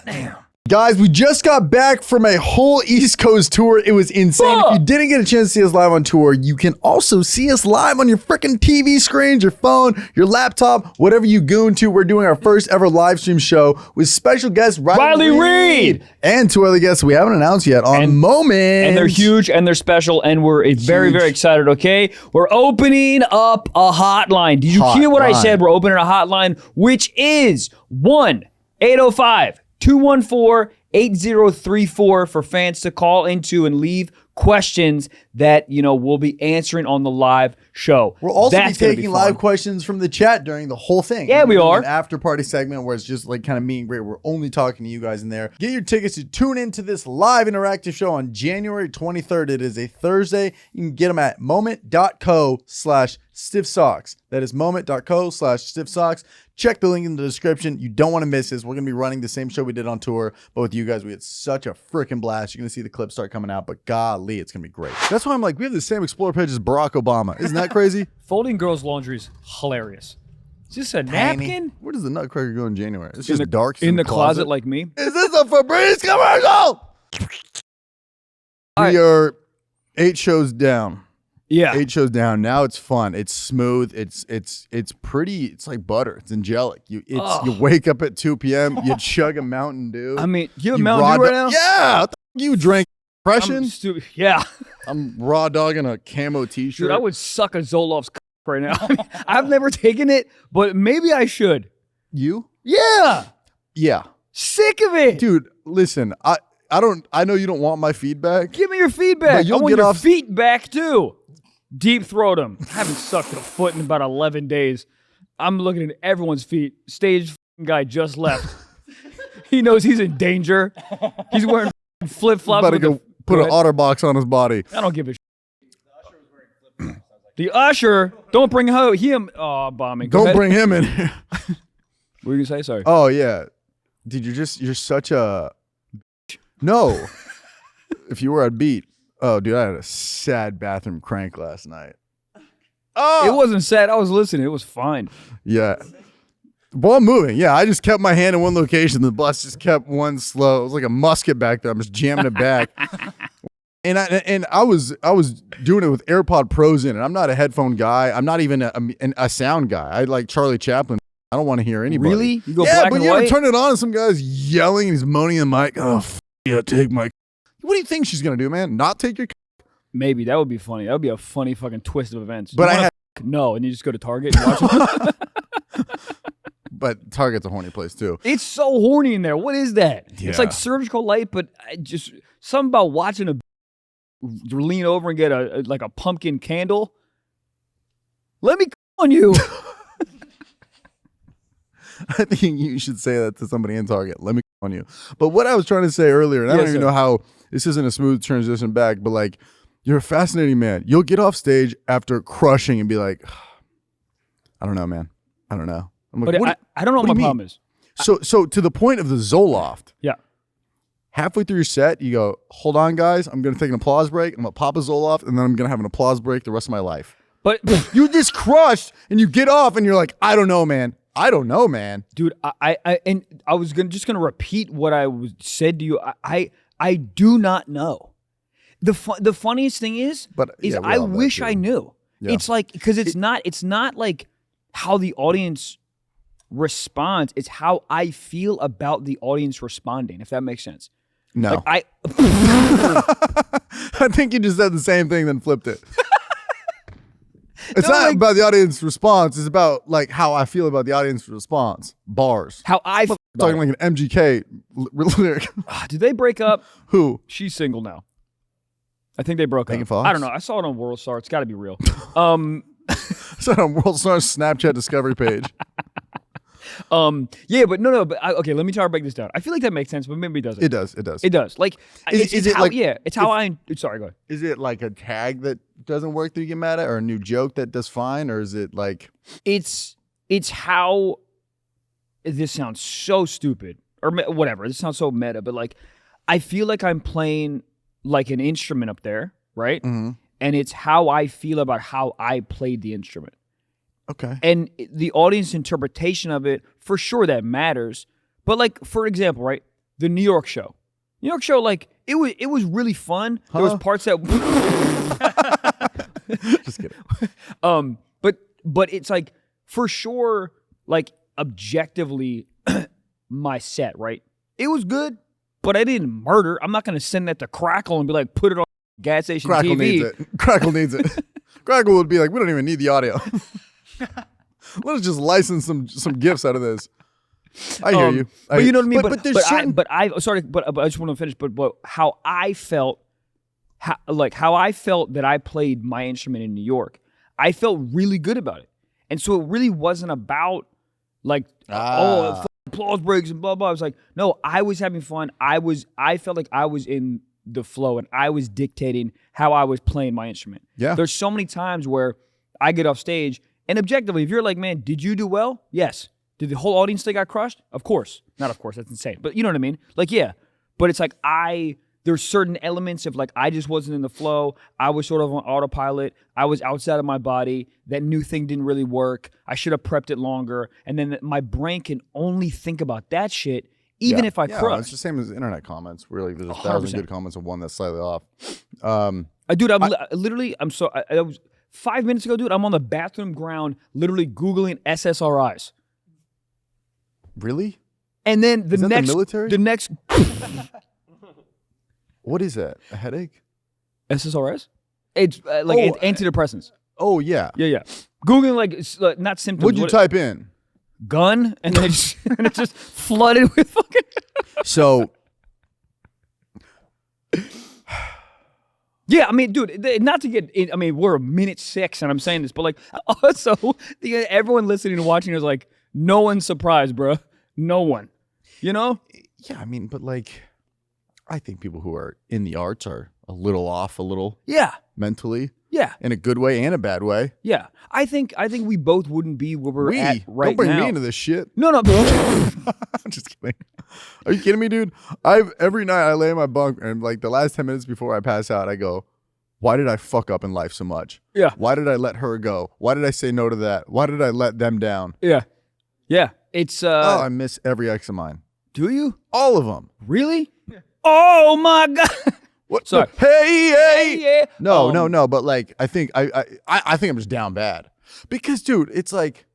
Damn. Guys, we just got back from a whole East Coast tour. It was insane. If you didn't get a chance to see us live on tour, you can also see us live on your freaking TV screens, your phone, your laptop, whatever you goon to. We're doing our first ever live stream show with special guest Riley Reid and two other guests we haven't announced yet on Moment. And they're huge and they're special and we're very, very excited, okay? We're opening up a hotline. Did you hear what I said? We're opening a hotline, which is 1-805-214-8034 for fans to call into and leave questions that, we'll be answering on the live show. We'll also be taking live questions from the chat during the whole thing. Yeah, we are. An after party segment where it's just like kind of meet and greet. We're only talking to you guys in there. Get your tickets to tune into this live interactive show on January 23rd. It is a Thursday. You can get them at moment.co/stiffsocks. That is moment.co/stiffsocks. Check the link in the description. You don't want to miss this. We're going to be running the same show we did on tour, but with you guys, we had such a freaking blast. You're going to see the clips start coming out, but golly, it's going to be great. That's why I'm like, we have the same Explore page as Barack Obama. Isn't that crazy? Folding girls' laundry is hilarious. Is this a napkin? Where does the Nutcracker go in January? It's just dark in the closet like me. Is this a Febreze commercial? We are 8 shows down. Yeah. 8 shows down. Now it's fun. It's smooth. It's pretty. It's like butter. It's angelic. You wake up at 2 p.m. You chug a Mountain Dew. I mean, you have a Mountain Dew right now? Yeah. You drank depression? Yeah. I'm raw dogging a camo t-shirt. Dude, I would suck a Zoloft's right now. I mean, I've never taken it, but maybe I should. You? Yeah. Yeah. Sick of it. Dude, listen, I know you don't want my feedback. Give me your feedback. You'll I want get your off feet back too. Deep throat them. I haven't sucked a foot in about 11 days. I'm looking at everyone's feet. Stage guy just left. He knows he's in danger. He's wearing flip-flops. About to go put an OtterBox on his body. I don't give a shit. The usher, don't bring him. Oh, bombing. Don't bring him in here. What were you going to say? Sorry. Oh, yeah. Dude, you're such a... No. If you were, I'd beat. Oh, dude, I had a sad bathroom crank last night. Oh! It wasn't sad. I was listening. It was fine. Yeah. Ball moving. Yeah, I just kept my hand in one location. The bus just kept one slow. It was like a musket back there. I'm just jamming it back. And I was doing it with AirPod Pros in, and I'm not a headphone guy. I'm not even a sound guy. I like Charlie Chaplin. I don't want to hear anybody. Really? You go black and white? Turn it on, and some guy's yelling, and he's moaning in the mic. Oh, yeah, take my... What do you think she's going to do, man? Not take your... Maybe. That would be funny. That would be a funny fucking twist of events. But No, and you just go to Target and watch it. But Target's a horny place, too. It's so horny in there. What is that? Yeah. It's like surgical light, but just something about watching a lean over and get a pumpkin candle. Let me on you. I think you should say that to somebody in Target. Let me on you. But what I was trying to say earlier, and I don't even know how this isn't a smooth transition back, but like, you're a fascinating man. You'll get off stage after crushing and be like, I don't know, man. I don't know. I'm like, but I don't know what my problem is. So to the point of the Zoloft. Yeah. Halfway through your set, you go, hold on, guys. I'm going to take an applause break. I'm going to pop a Zoloft, and then I'm going to have an applause break the rest of my life. But you just crushed, and you get off, and you're like, I don't know, man. I don't know, man. Dude, I was just gonna repeat what I said to you. I do not know. The funniest thing is I wish I knew. Yeah. It's like, because it's not like how the audience responds. It's how I feel about the audience responding. If that makes sense. No, like I think you just said the same thing, then flipped it. It's not about the audience response. It's about like how I feel about the audience response. Bars. How I feel. Talking like an MGK lyric. Did they break up? Who? She's single now. I think they broke up. Fox? I don't know. I saw it on World Star. It's got to be real. I saw it on World Star's Snapchat discovery page. Yeah, but no. But okay, let me try to break this down. I feel like that makes sense, but maybe it doesn't. It does. Like, it's how. Sorry, go ahead. Is it like a tag that doesn't work that you get mad at, or a new joke that does fine, or is it like? It's how. This sounds so stupid, or whatever. This sounds so meta, but like, I feel like I'm playing like an instrument up there, right? Mm-hmm. And it's how I feel about how I played the instrument. Okay. And the audience interpretation of it, for sure, that matters. But like, for example, right? the New York show. New York show, like it was really fun. There was parts that just kidding. But it's like for sure, like objectively, my set, right? It was good, but I didn't murder. I'm not gonna send that to Crackle and be like, put it on gas station Crackle TV. needs it. Crackle needs it. Crackle would be like, we don't even need the audio. Let's just license some gifts out of this. I hear you. But you know what I mean? But there's certain... I just want to finish. But how I felt, how I felt that I played my instrument in New York, I felt really good about it. And so it really wasn't about like, applause breaks and blah, blah. I was like, no, I was having fun. I felt like I was in the flow and I was dictating how I was playing my instrument. Yeah. There's so many times where I get off stage and objectively, if you're like, man, did you do well? Yes. Did the whole audience think I crushed? Of course. Not of course, that's insane. But you know what I mean? Like, yeah. But it's like there's certain elements of like, I just wasn't in the flow. I was sort of on autopilot. I was outside of my body. That new thing didn't really work. I should have prepped it longer. And then my brain can only think about that shit, even if I crush. It's the same as internet comments. Really, there's 1,000 100%. good comments and one that's slightly off. Dude, I was 5 minutes ago, dude, I'm on the bathroom ground literally Googling SSRIs. Really? And then the military? The next What is that? A headache? SSRIs? It's antidepressants. Oh yeah. Yeah. Googling like not symptoms. What'd you type in? Gun, and then it's just flooded with fucking. So. Yeah, I mean, dude, not to get in, I mean, we're a minute 6 and I'm saying this, but like, also, everyone listening and watching is like, no one's surprised, bro. No one. You know? Yeah, I mean, but like, I think people who are in the arts are a little off, mentally. Yeah. In a good way and a bad way. Yeah. I think we both wouldn't be where we're at right now. Don't bring me into this shit. No. I'm just kidding. Are you kidding me, dude? Every night I lay in my bunk and like the last 10 minutes before I pass out, I go, why did I fuck up in life so much? Yeah. Why did I let her go? Why did I say no to that? Why did I let them down? Yeah. Yeah. It's I miss every ex of mine. Do you? All of them. Really? Yeah. Oh my God. What? Sorry. Hey, yeah. No. But like, I think I'm just down bad because, dude, it's like,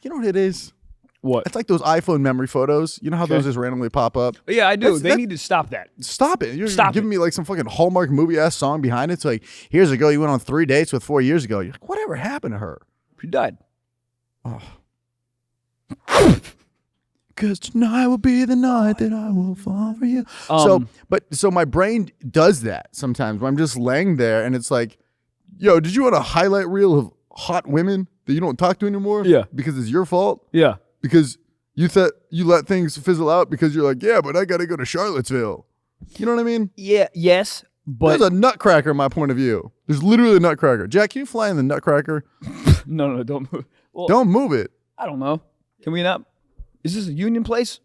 you know what it is? What? It's like those iPhone memory photos. You know how those just randomly pop up? Yeah, I do. They need to stop that. Stop it. You're giving me like some fucking Hallmark movie ass song behind it. It's like, here's a girl you went on 3 dates with 4 years ago. You're like, whatever happened to her? She died. Oh. Because tonight will be the night that I will fall for you. So my brain does that sometimes when I'm just laying there and it's like, yo, did you want a highlight reel of hot women that you don't talk to anymore? Yeah. Because it's your fault? Yeah. Because you thought you let things fizzle out because you're like, yeah, but I got to go to Charlottesville. You know what I mean? Yeah. Yes. But there's a Nutcracker in my point of view. There's literally a Nutcracker. Jack, can you fly in the Nutcracker? No, don't move. Well, don't move it. I don't know. Can we not? Is this a union place?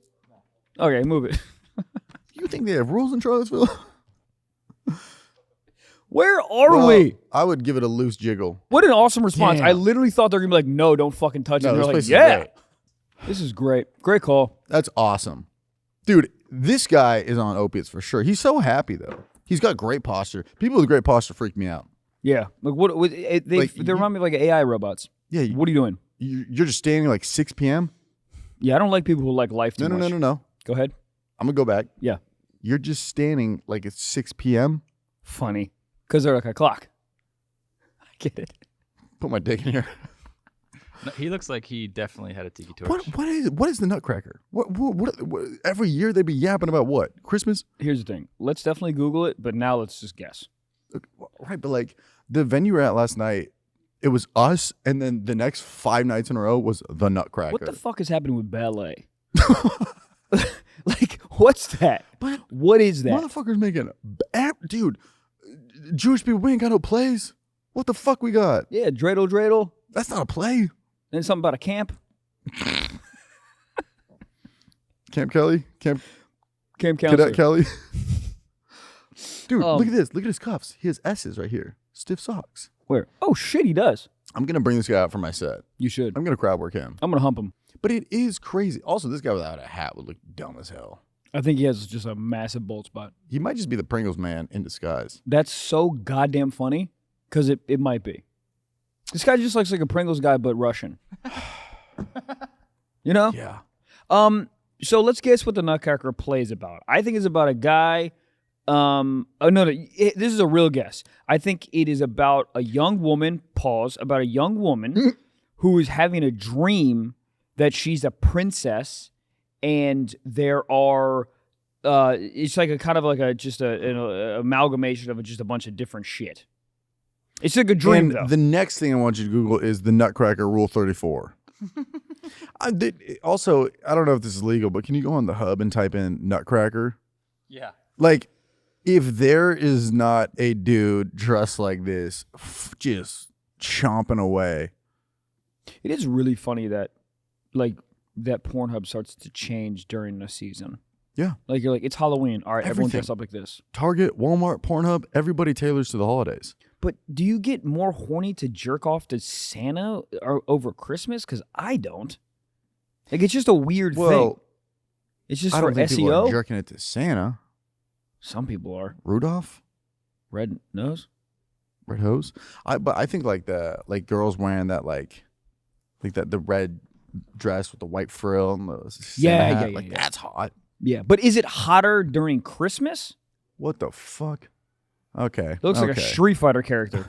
Okay, move it. You think they have rules in Charlottesville? Where are we? I would give it a loose jiggle. What an awesome response. Damn. I literally thought they were going to be like, no, don't fucking touch it. And they're like, yeah. This is great. Great call. That's awesome. Dude, this guy is on opiates for sure. He's so happy, though. He's got great posture. People with great posture freak me out. Yeah. Like they remind me of like AI robots. Yeah. What are you doing? You're just standing like 6 p.m.? Yeah, I don't like people who like life too much. No. Go ahead. I'm going to go back. Yeah. You're just standing like it's 6 p.m.? Funny. Because they're like a clock. I get it. Put my dick in here. No, he looks like he definitely had a tiki torch. What is the Nutcracker? What every year they be yapping about what? Christmas? Here's the thing. Let's definitely Google it, but now let's just guess. Right, but like the venue we were at last night, it was us, and then the next 5 nights in a row was the Nutcracker. What the fuck is happening with ballet? Like, what's that? But what is that? Motherfuckers making, dude, Jewish people, we ain't got no plays. What the fuck we got? Yeah, dreidel. That's not a play. Then something about a camp. Camp Kelly? Camp counselor. Cadet Kelly? Dude, look at this. Look at his cuffs. He has S's right here. Stiff socks. Where? Oh, shit, he does. I'm going to bring this guy out for my set. You should. I'm going to crowd work him. I'm going to hump him. But it is crazy. Also, this guy without a hat would look dumb as hell. I think he has just a massive bald spot. He might just be the Pringles man in disguise. That's so goddamn funny because it might be. This guy just looks like a Pringles guy, but Russian. You know? Yeah. So let's guess what the Nutcracker play is about. I think it's about a guy. This is a real guess. I think it is about a young woman. About a young woman who is having a dream that she's a princess, and there are. It's like a kind of like an amalgamation of just a bunch of different shit. It's like a dream, though. The next thing I want you to Google is the Nutcracker Rule 34. Also, I don't know if this is legal, but can you go on the hub and type in Nutcracker? Yeah. Like, if there is not a dude dressed like this, just chomping away. It is really funny that, like, that Pornhub starts to change during the season. Yeah. Like, you're like, it's Halloween. All right, everyone dress up like this. Target, Walmart, Pornhub, everybody tailors to the holidays. But do you get more horny to jerk off to Santa or over Christmas? Because I don't. Like, it's just a weird thing. It's just I for don't think SEO. people are jerking it to Santa. Some people are. Rudolph? Red nose? Red hose? But I think like girls wearing that the red dress with the white frill and the Santa hat. Yeah. That's hot. Yeah, but is it hotter during Christmas? What the fuck? Okay. It looks like a Street Fighter character.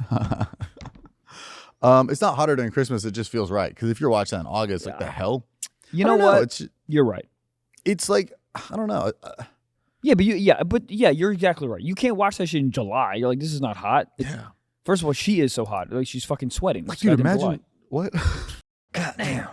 It's not hotter during Christmas. It just feels right. Because if you're watching that in August, like the hell? You know what? You're right. It's like, I don't know. You're exactly right. You can't watch that shit in July. You're like, this is not hot. First of all, she is so hot. Like, she's fucking sweating. Like, dude, imagine July. What? Goddamn.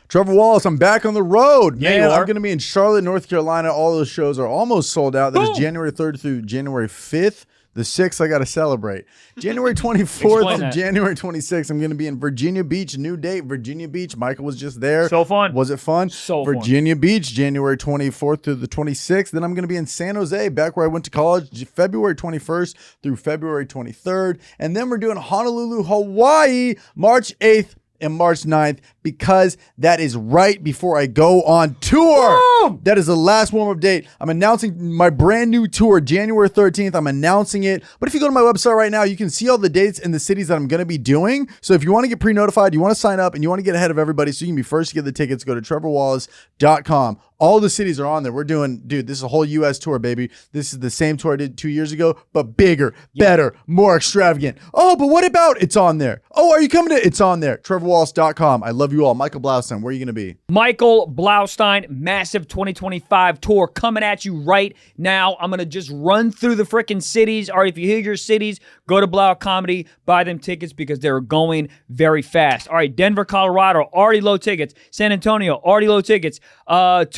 Trevor Wallace, I'm back on the road. Yeah, man, I'm going to be in Charlotte, North Carolina. All those shows are almost sold out. That is January 3rd through January 5th. The 6th, I got to celebrate. January 24th to January 26th, I'm going to be in Virginia Beach. New date, Virginia Beach. Michael was just there. So fun. Was it fun? So Virginia Beach, January 24th to the 26th. Then I'm going to be in San Jose, back where I went to college, February 21st through February 23rd. And then we're doing Honolulu, Hawaii, March 8th and March 9th, because that is right before I go on tour. Boom! That is the last warm-up date. I'm announcing my brand new tour, January 13th. I'm announcing it. But if you go to my website right now, you can see all the dates and the cities that I'm going to be doing. So if you want to get pre-notified, you want to sign up, and you want to get ahead of everybody so you can be first to get the tickets, go to trevorwallace.com. All the cities are on there. We're doing, dude, this is a whole U.S. tour, baby. This is the same tour I did 2 years ago, but bigger, better, more extravagant. Oh, but what about it's on there? Oh, are you coming to? It's on there. trevorwallace.com. I love you all. Michael Blaustein, where are you going to be? Michael Blaustein, massive 2025 tour coming at you right now. I'm going to just run through the freaking cities. Or if you hear your cities, go to Blau Comedy, buy them tickets because they're going very fast. All right, Denver, Colorado, already low tickets. San Antonio, already low tickets.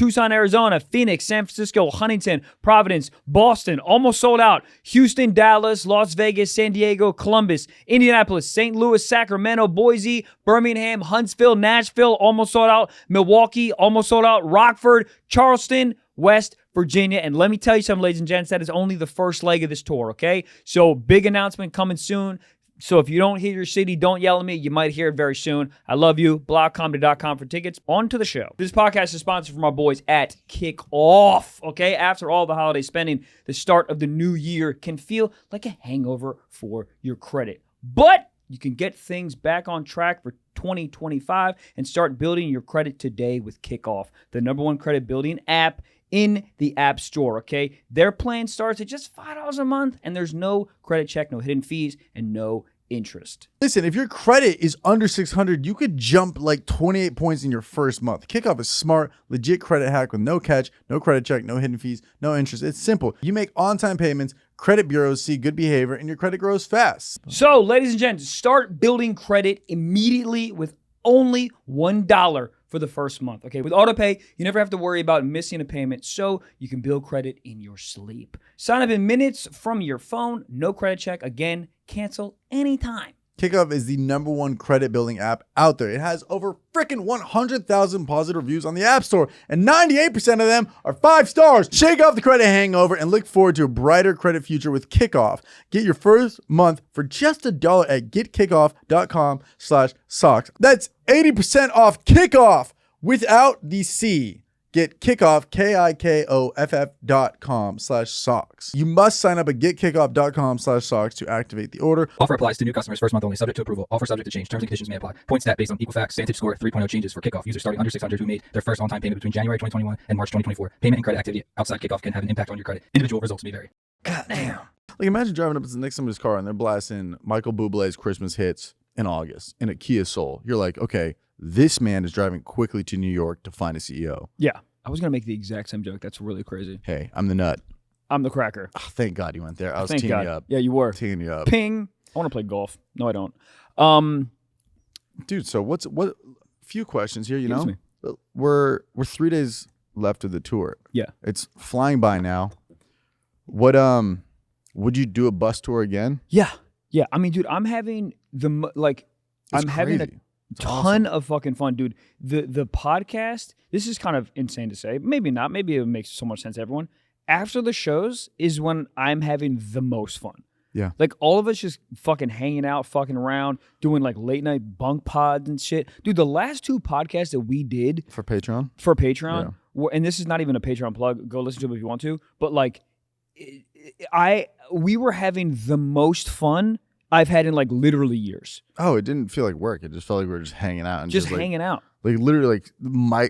Tucson, Arizona, Phoenix, San Francisco, Huntington, Providence, Boston, almost sold out. Houston, Dallas, Las Vegas, San Diego, Columbus, Indianapolis, St. Louis, Sacramento, Boise, Birmingham, Huntsville, Nashville, almost sold out. Milwaukee, almost sold out. Rockford, Charleston, West Virginia. And let me tell you something, ladies and gents, that is only the first leg of this tour, okay? So big announcement coming soon. So if you don't hear your city, don't yell at me. You might hear it very soon. I love you. BlogComedy.com for tickets. On to the show. This podcast is sponsored from our boys at Kikoff. Okay, after all the holiday spending, the start of the new year can feel like a hangover for your credit. But you can get things back on track for 2025 and start building your credit today with Kikoff, the #1 credit building app in the App Store, okay? Their plan starts at just $5 a month, and there's no credit check, no hidden fees, and no interest. Listen, if your credit is under 600, you could jump like 28 points in your first month. Kikoff is smart, legit credit hack with no catch, no credit check, no hidden fees, no interest. It's simple. You make on-time payments, credit bureaus see good behavior, and your credit grows fast. So, ladies and gents, start building credit immediately with only $1 for the first month, okay? With AutoPay, you never have to worry about missing a payment, so you can build credit in your sleep. Sign up in minutes from your phone, no credit check. Again, cancel anytime. Kikoff is the #1 credit building app out there. It has over freaking 100,000 positive reviews on the App Store, and 98% of them are 5 stars. Shake off the credit hangover and look forward to a brighter credit future with Kikoff. Get your first month for just $1 at getkickoff.com/socks. That's 80% off Kikoff without the C. Get Kikoff, KIKOFF.com/socks. You must sign up at getkickoff.com/socks to activate the order. Offer applies to new customers. First month only. Subject to approval. Offer subject to change. Terms and conditions may apply. Point stat based on Equifax. Vantage score 3.0 changes for Kikoff. Users starting under 600 who made their first on-time payment between January 2021 and March 2024. Payment and credit activity outside Kikoff can have an impact on your credit. Individual results may vary. God damn. Like, imagine driving up to the next somebody's car and they're blasting Michael Bublé's Christmas hits in August in a Kia Soul. You're like, okay, this man is driving quickly to New York to find a CEO. Yeah. I was going to make the exact same joke. That's really crazy. Hey, I'm the nut. I'm the cracker. Oh, thank God you went there. I was Thank teeing God. you up. Yeah, you were. Teeing you up. Ping. I want to play golf. No, I don't. Dude, so what few questions here, you Give it know? to me. We're 3 days left of the tour. Yeah. It's flying by now. What would you do a bus tour again? Yeah. Yeah. I mean, dude, I'm having having a ton of fucking fun, dude. The podcast, this is kind of insane to say. Maybe not. Maybe it makes so much sense to everyone. After the shows is when I'm having the most fun. Yeah. Like all of us just fucking hanging out, fucking around, doing like late night bunk pods and shit. Dude, the last 2 podcasts that we did For Patreon? and this is not even a Patreon plug. Go listen to it if you want to. But like, we were having the most fun I've had in like literally years. Oh, it didn't feel like work. It just felt like we were just hanging out. And Just hanging out. Like literally like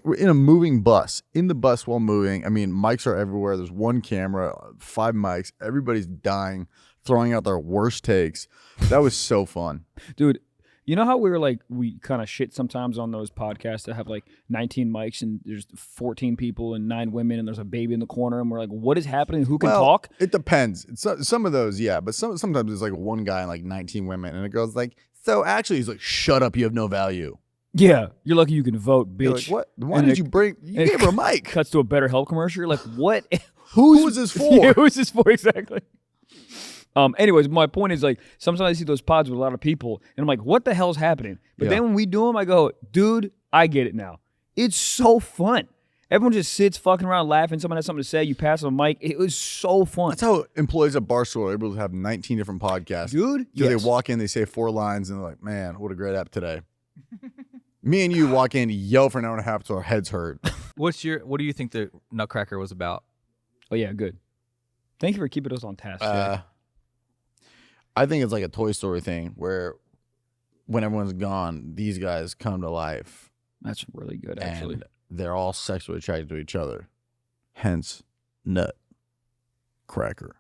we're in a moving bus. In the bus while moving. I mean, mics are everywhere. There's 1 camera, 5 mics. Everybody's dying, throwing out their worst takes. That was so fun. Dude, you know how we kind of shit sometimes on those podcasts that have like 19 mics and there's 14 people and 9 women and there's a baby in the corner and we're like, what is happening? Who can talk? It depends. Some of those, yeah, but sometimes it's like 1 guy and like 19 women and it goes like, so actually he's like, shut up, you have no value. Yeah, you're lucky you can vote, bitch. You're like, what? Why did you bring? You gave her a mic. Cuts to a BetterHelp commercial. You're like, what? Who is this for? Yeah, who's this for exactly? Anyways, my point is like sometimes I see those pods with a lot of people and I'm like, what the hell's happening? But then when we do them, I go, dude, I get it now. It's so fun. Everyone just sits fucking around laughing. Someone has something to say. You pass them a mic. It was so fun. That's how employees at Barstool are able to have 19 different podcasts. Dude, They walk in, they say 4 lines, and they're like, man, what a great app today. Me and you walk in, yell for an hour and a half till our heads hurt. What do you think the Nutcracker was about? Oh, yeah, good. Thank you for keeping us on task. I think it's like a Toy Story thing where when everyone's gone, these guys come to life. That's really good, actually. And they're all sexually attracted to each other. Hence, Nutcracker.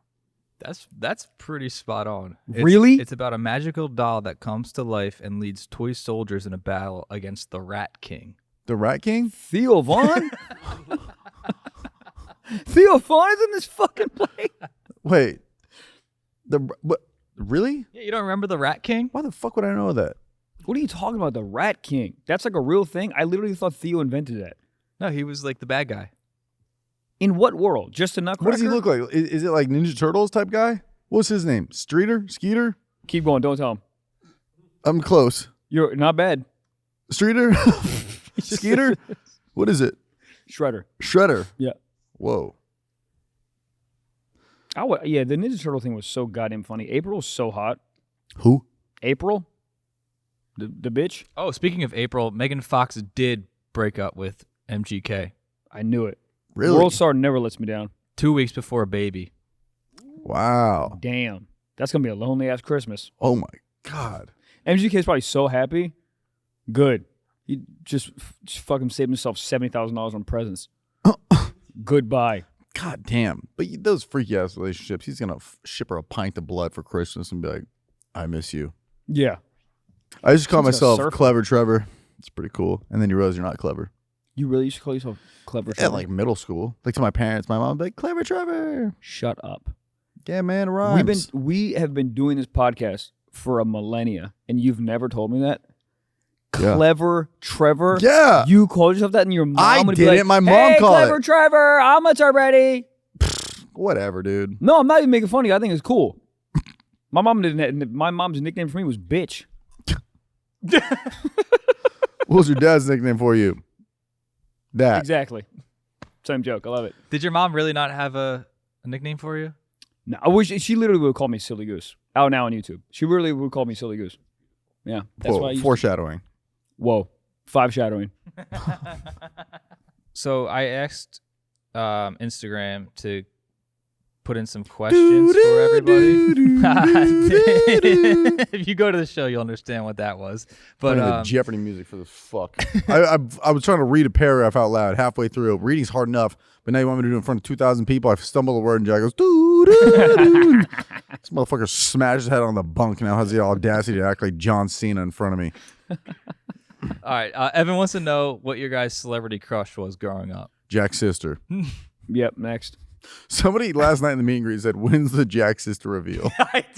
That's pretty spot on. Really? It's about a magical doll that comes to life and leads toy soldiers in a battle against the Rat King. The Rat King? Theo Vaughn? Theo Vaughn is in this fucking play? Wait. What? Really? Yeah, you don't remember the Rat King? Why the fuck would I know that? What are you talking about? The Rat King? That's like a real thing? I literally thought Theo invented that. No, he was like the bad guy. In what world? Just a Nutcracker? What does he look like? Is it like Ninja Turtles type guy? What's his name? Skeeter? Keep going. Don't tell him. I'm close. You're not bad. Streeter? Skeeter? What is it? Shredder. Yeah. Whoa. Yeah, the Ninja Turtle thing was so goddamn funny. April was so hot. Who? April? The bitch? Oh, speaking of April, Megan Fox did break up with MGK. I knew it. Really? World Star never lets me down. 2 weeks before a baby. Wow. Damn. That's going to be a lonely-ass Christmas. Oh, my God. MGK's probably so happy. Good. He just fucking saved himself $70,000 on presents. Goodbye. God damn. But those freaky ass relationships, he's going to ship her a pint of blood for Christmas and be like, I miss you. Yeah. I just call She's gonna myself surf Clever Trevor. It's pretty cool. And then you realize you're not clever. You really used to call yourself Clever Trevor? At like middle school. Like to my parents, my mom would be like, Clever Trevor. Shut up. Yeah, man, it rhymes. We have been doing this podcast for a millennia, and you've never told me that? Yeah. Clever Trevor? Yeah. You called yourself that, and your mom would be didn't. like, My mom hey, called Clever it. Trevor, how much already? Whatever, dude. No, I'm not even making fun of you. I think it's cool. My mom's nickname for me was bitch. What was your dad's nickname for you? Dad. Exactly. Same joke. I love it. Did your mom really not have a nickname for you? No, I wish she literally would call me Silly Goose. Out now on YouTube. She really would call me Silly Goose. Yeah. That's why I used foreshadowing. Whoa. 5 shadowing. So I asked Instagram to put in some questions for everybody. If you go to the show, you'll understand what that was. But the Jeopardy music for this fuck. I was trying to read a paragraph out loud halfway through. Reading's hard enough, but now you want me to do it in front of 2,000 people. I stumble a word and Jack goes, doo-doo-doo. This motherfucker smashed his head on the bunk now has the audacity to act like John Cena in front of me. All right. Evan wants to know what your guys' celebrity crush was growing up. Jack's sister. Yep, next. Somebody last night in the meet and greet said, when's the Jack sister reveal?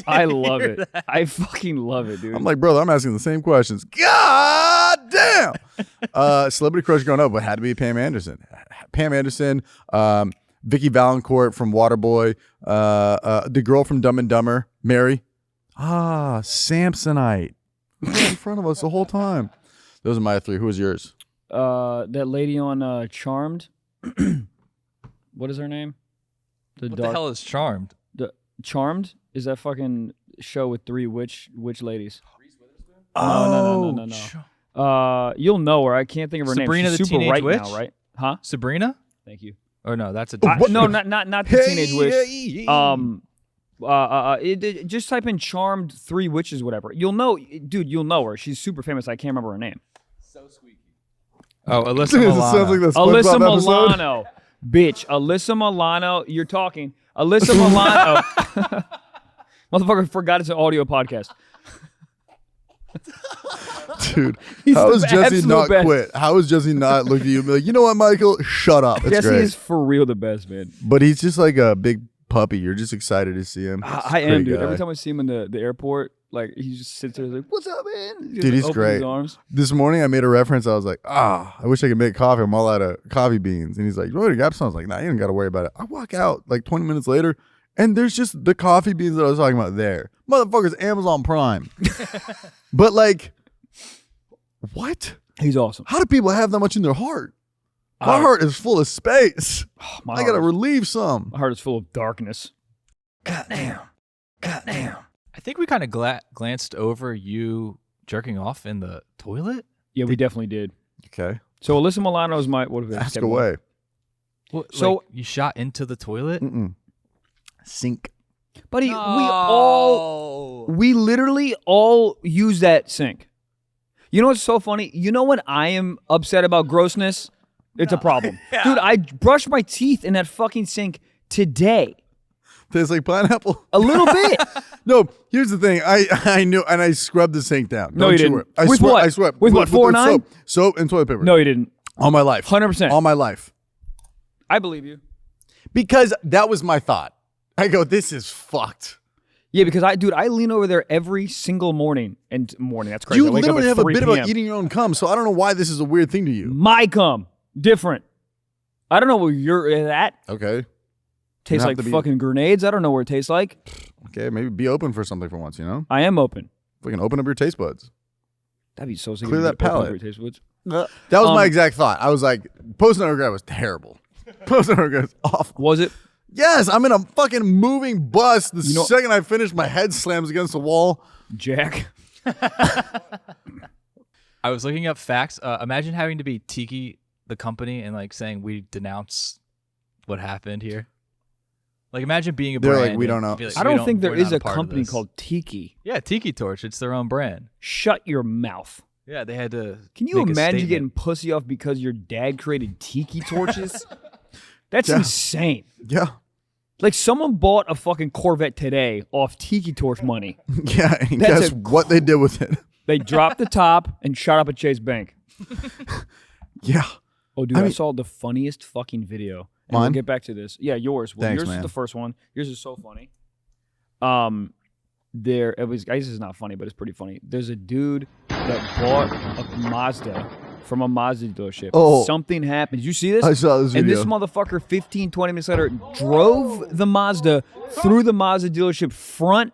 I love it. That. I fucking love it, dude. I'm like, brother, I'm asking the same questions. God damn. Celebrity crush growing up, but had to be Pam Anderson. Vicky Valancourt from Waterboy. The girl from Dumb and Dumber, Mary. Samsonite. Who's in front of us the whole time? Those are my three. Who was yours? That lady on Charmed. What is her name? The hell is Charmed? Charmed is that fucking show with three witch ladies. Oh, no. You'll know her. I can't think of her Sabrina name. She's the super Teenage right Witch? now, right? Huh? Sabrina? Thank you. Or no, that's a No, not the Teenage Witch. Just type in Charmed Three Witches, whatever. You'll know, dude. You'll know her. She's super famous. I can't remember her name. So squeaky. Oh, Alyssa Milano. Sounds like the Alyssa SpongeBob episode. Milano. Bitch, Alyssa Milano, you're talking. Alyssa Milano. Motherfucker forgot it's an audio podcast. Dude, how is Jesse not quit? How is Jesse not look at you and be like, you know what, Michael? Shut up. It's Jesse great. is for real the best, man. But he's just like a big puppy. You're just excited to see him. I am, dude. Every time I see him in the airport, like he just sits there like, what's up, man? Dude, he's great. His arms. This morning I made a reference. I was like, I wish I could make coffee. I'm all out of coffee beans. And he's like, you want to grab some? I was like, nah, you don't got to worry about it. I walk out like 20 minutes later and there's just the coffee beans that I was talking about there. Motherfucker's Amazon Prime. But like, what? He's awesome. How do people have that much in their heart? My heart is full of space. I got to relieve some. My heart is full of darkness. Goddamn. I think we kind of glanced over you jerking off in the toilet. Yeah, we definitely did. Okay. So Alyssa Milano is my, what? Ask away. Well, so like you shot into the toilet? Sink. Buddy, we literally all use that sink. You know what's so funny? You know when I am upset about grossness? It's a problem. Yeah. Dude, I brushed my teeth in that fucking sink today. Tastes like pineapple? A little bit. No, here's the thing. I knew, and I scrubbed the sink down. No, you didn't. I with swear, what? I swear. With what, 4-9? Soap and toilet paper. No, you didn't. All my life. 100%. All my life. I believe you. Because that was my thought. I go, this is fucked. Yeah, because I lean over there every single morning. That's crazy. You literally have a bit about eating your own cum, so I don't know why this is a weird thing to you. My cum. Different. I don't know where you're at. Okay. Tastes like fucking grenades. I don't know where it tastes like. Okay, maybe be open for something for once, you know? I am open. Fucking open up your taste buds. That'd be so sick. Clear that palate. Taste buds. That was my exact thought. I was like, Post No Regret was terrible. Post No Regret was awful. Was it? Yes, I'm in a fucking moving bus. The second I finish, my head slams against the wall. Jack. I was looking up facts. Imagine having to be Tiki, the company, and like saying we denounce what happened here. Like imagine being a brand. They're like, we don't know. Like, I don't think there is a company called Tiki. Yeah, Tiki Torch. It's their own brand. Shut your mouth. Yeah, they had to. Can you imagine getting pussy off because your dad created Tiki Torches? That's insane. Yeah. Like someone bought a fucking Corvette today off Tiki Torch money. Yeah, and guess what they did with it? They dropped the top and shot up at Chase Bank. Yeah. Oh, dude, I saw the funniest fucking video. And we'll get back to this. Yeah, yours. Well, Thanks, yours man. is the first one. Yours is so funny. This is not funny, but it's pretty funny. There's a dude that bought a Mazda from a Mazda dealership. Oh. Something happened. Did you see this? I saw this video. And this motherfucker, 15, 20 minutes later, drove the Mazda through the Mazda dealership front.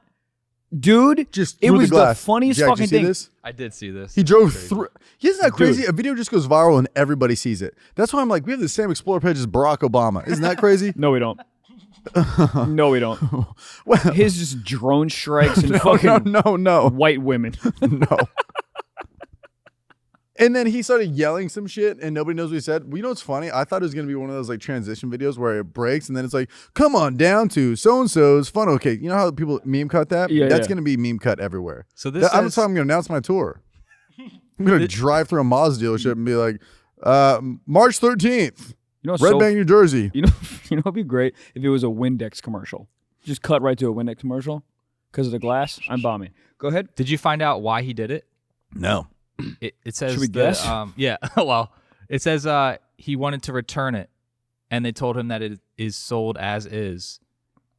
Dude, just it was the funniest Jack, fucking thing. This? I did see this. He drove through. Isn't that crazy? Dude. A video just goes viral and everybody sees it. That's why I'm like, we have the same Explorer page as Barack Obama. Isn't that crazy? No, we don't. No, we don't. Well, his just drone strikes and fucking no. white women. No. And then he started yelling some shit, and nobody knows what he said. Well, you know what's funny? I thought it was going to be one of those like transition videos where it breaks, and then it's like, come on down to so-and-so's fun. Okay, you know how people meme cut that? Yeah, That's going to be meme cut everywhere. So this I'm going to announce my tour. I'm going to drive through a Mazda dealership and be like, March 13th, Red Bank, New Jersey. You know it'd be great if it was a Windex commercial. Just cut right to a Windex commercial because of the glass. I'm bombing. Go ahead. Did you find out why he did it? No. It says Should we guess? Yeah. Well, it says he wanted to return it, and they told him that it is sold as is,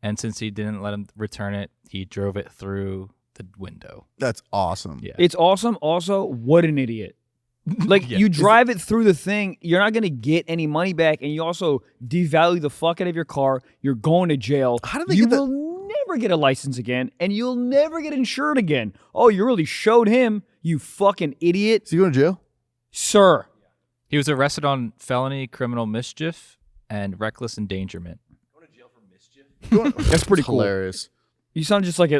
and since he didn't let him return it, he drove it through the window. That's awesome. Yeah. It's awesome. Also, what an idiot. Like, Yeah. you drive it through the thing, you're not going to get any money back, and you also devalue the fuck out of your car. You're going to jail. How do they you get that? will never get a license again, and you'll never get insured again. Oh, you really showed him, you fucking idiot. Is he going to jail? Sir. He was arrested on felony criminal mischief and reckless endangerment. That's pretty cool. Hilarious. You sound like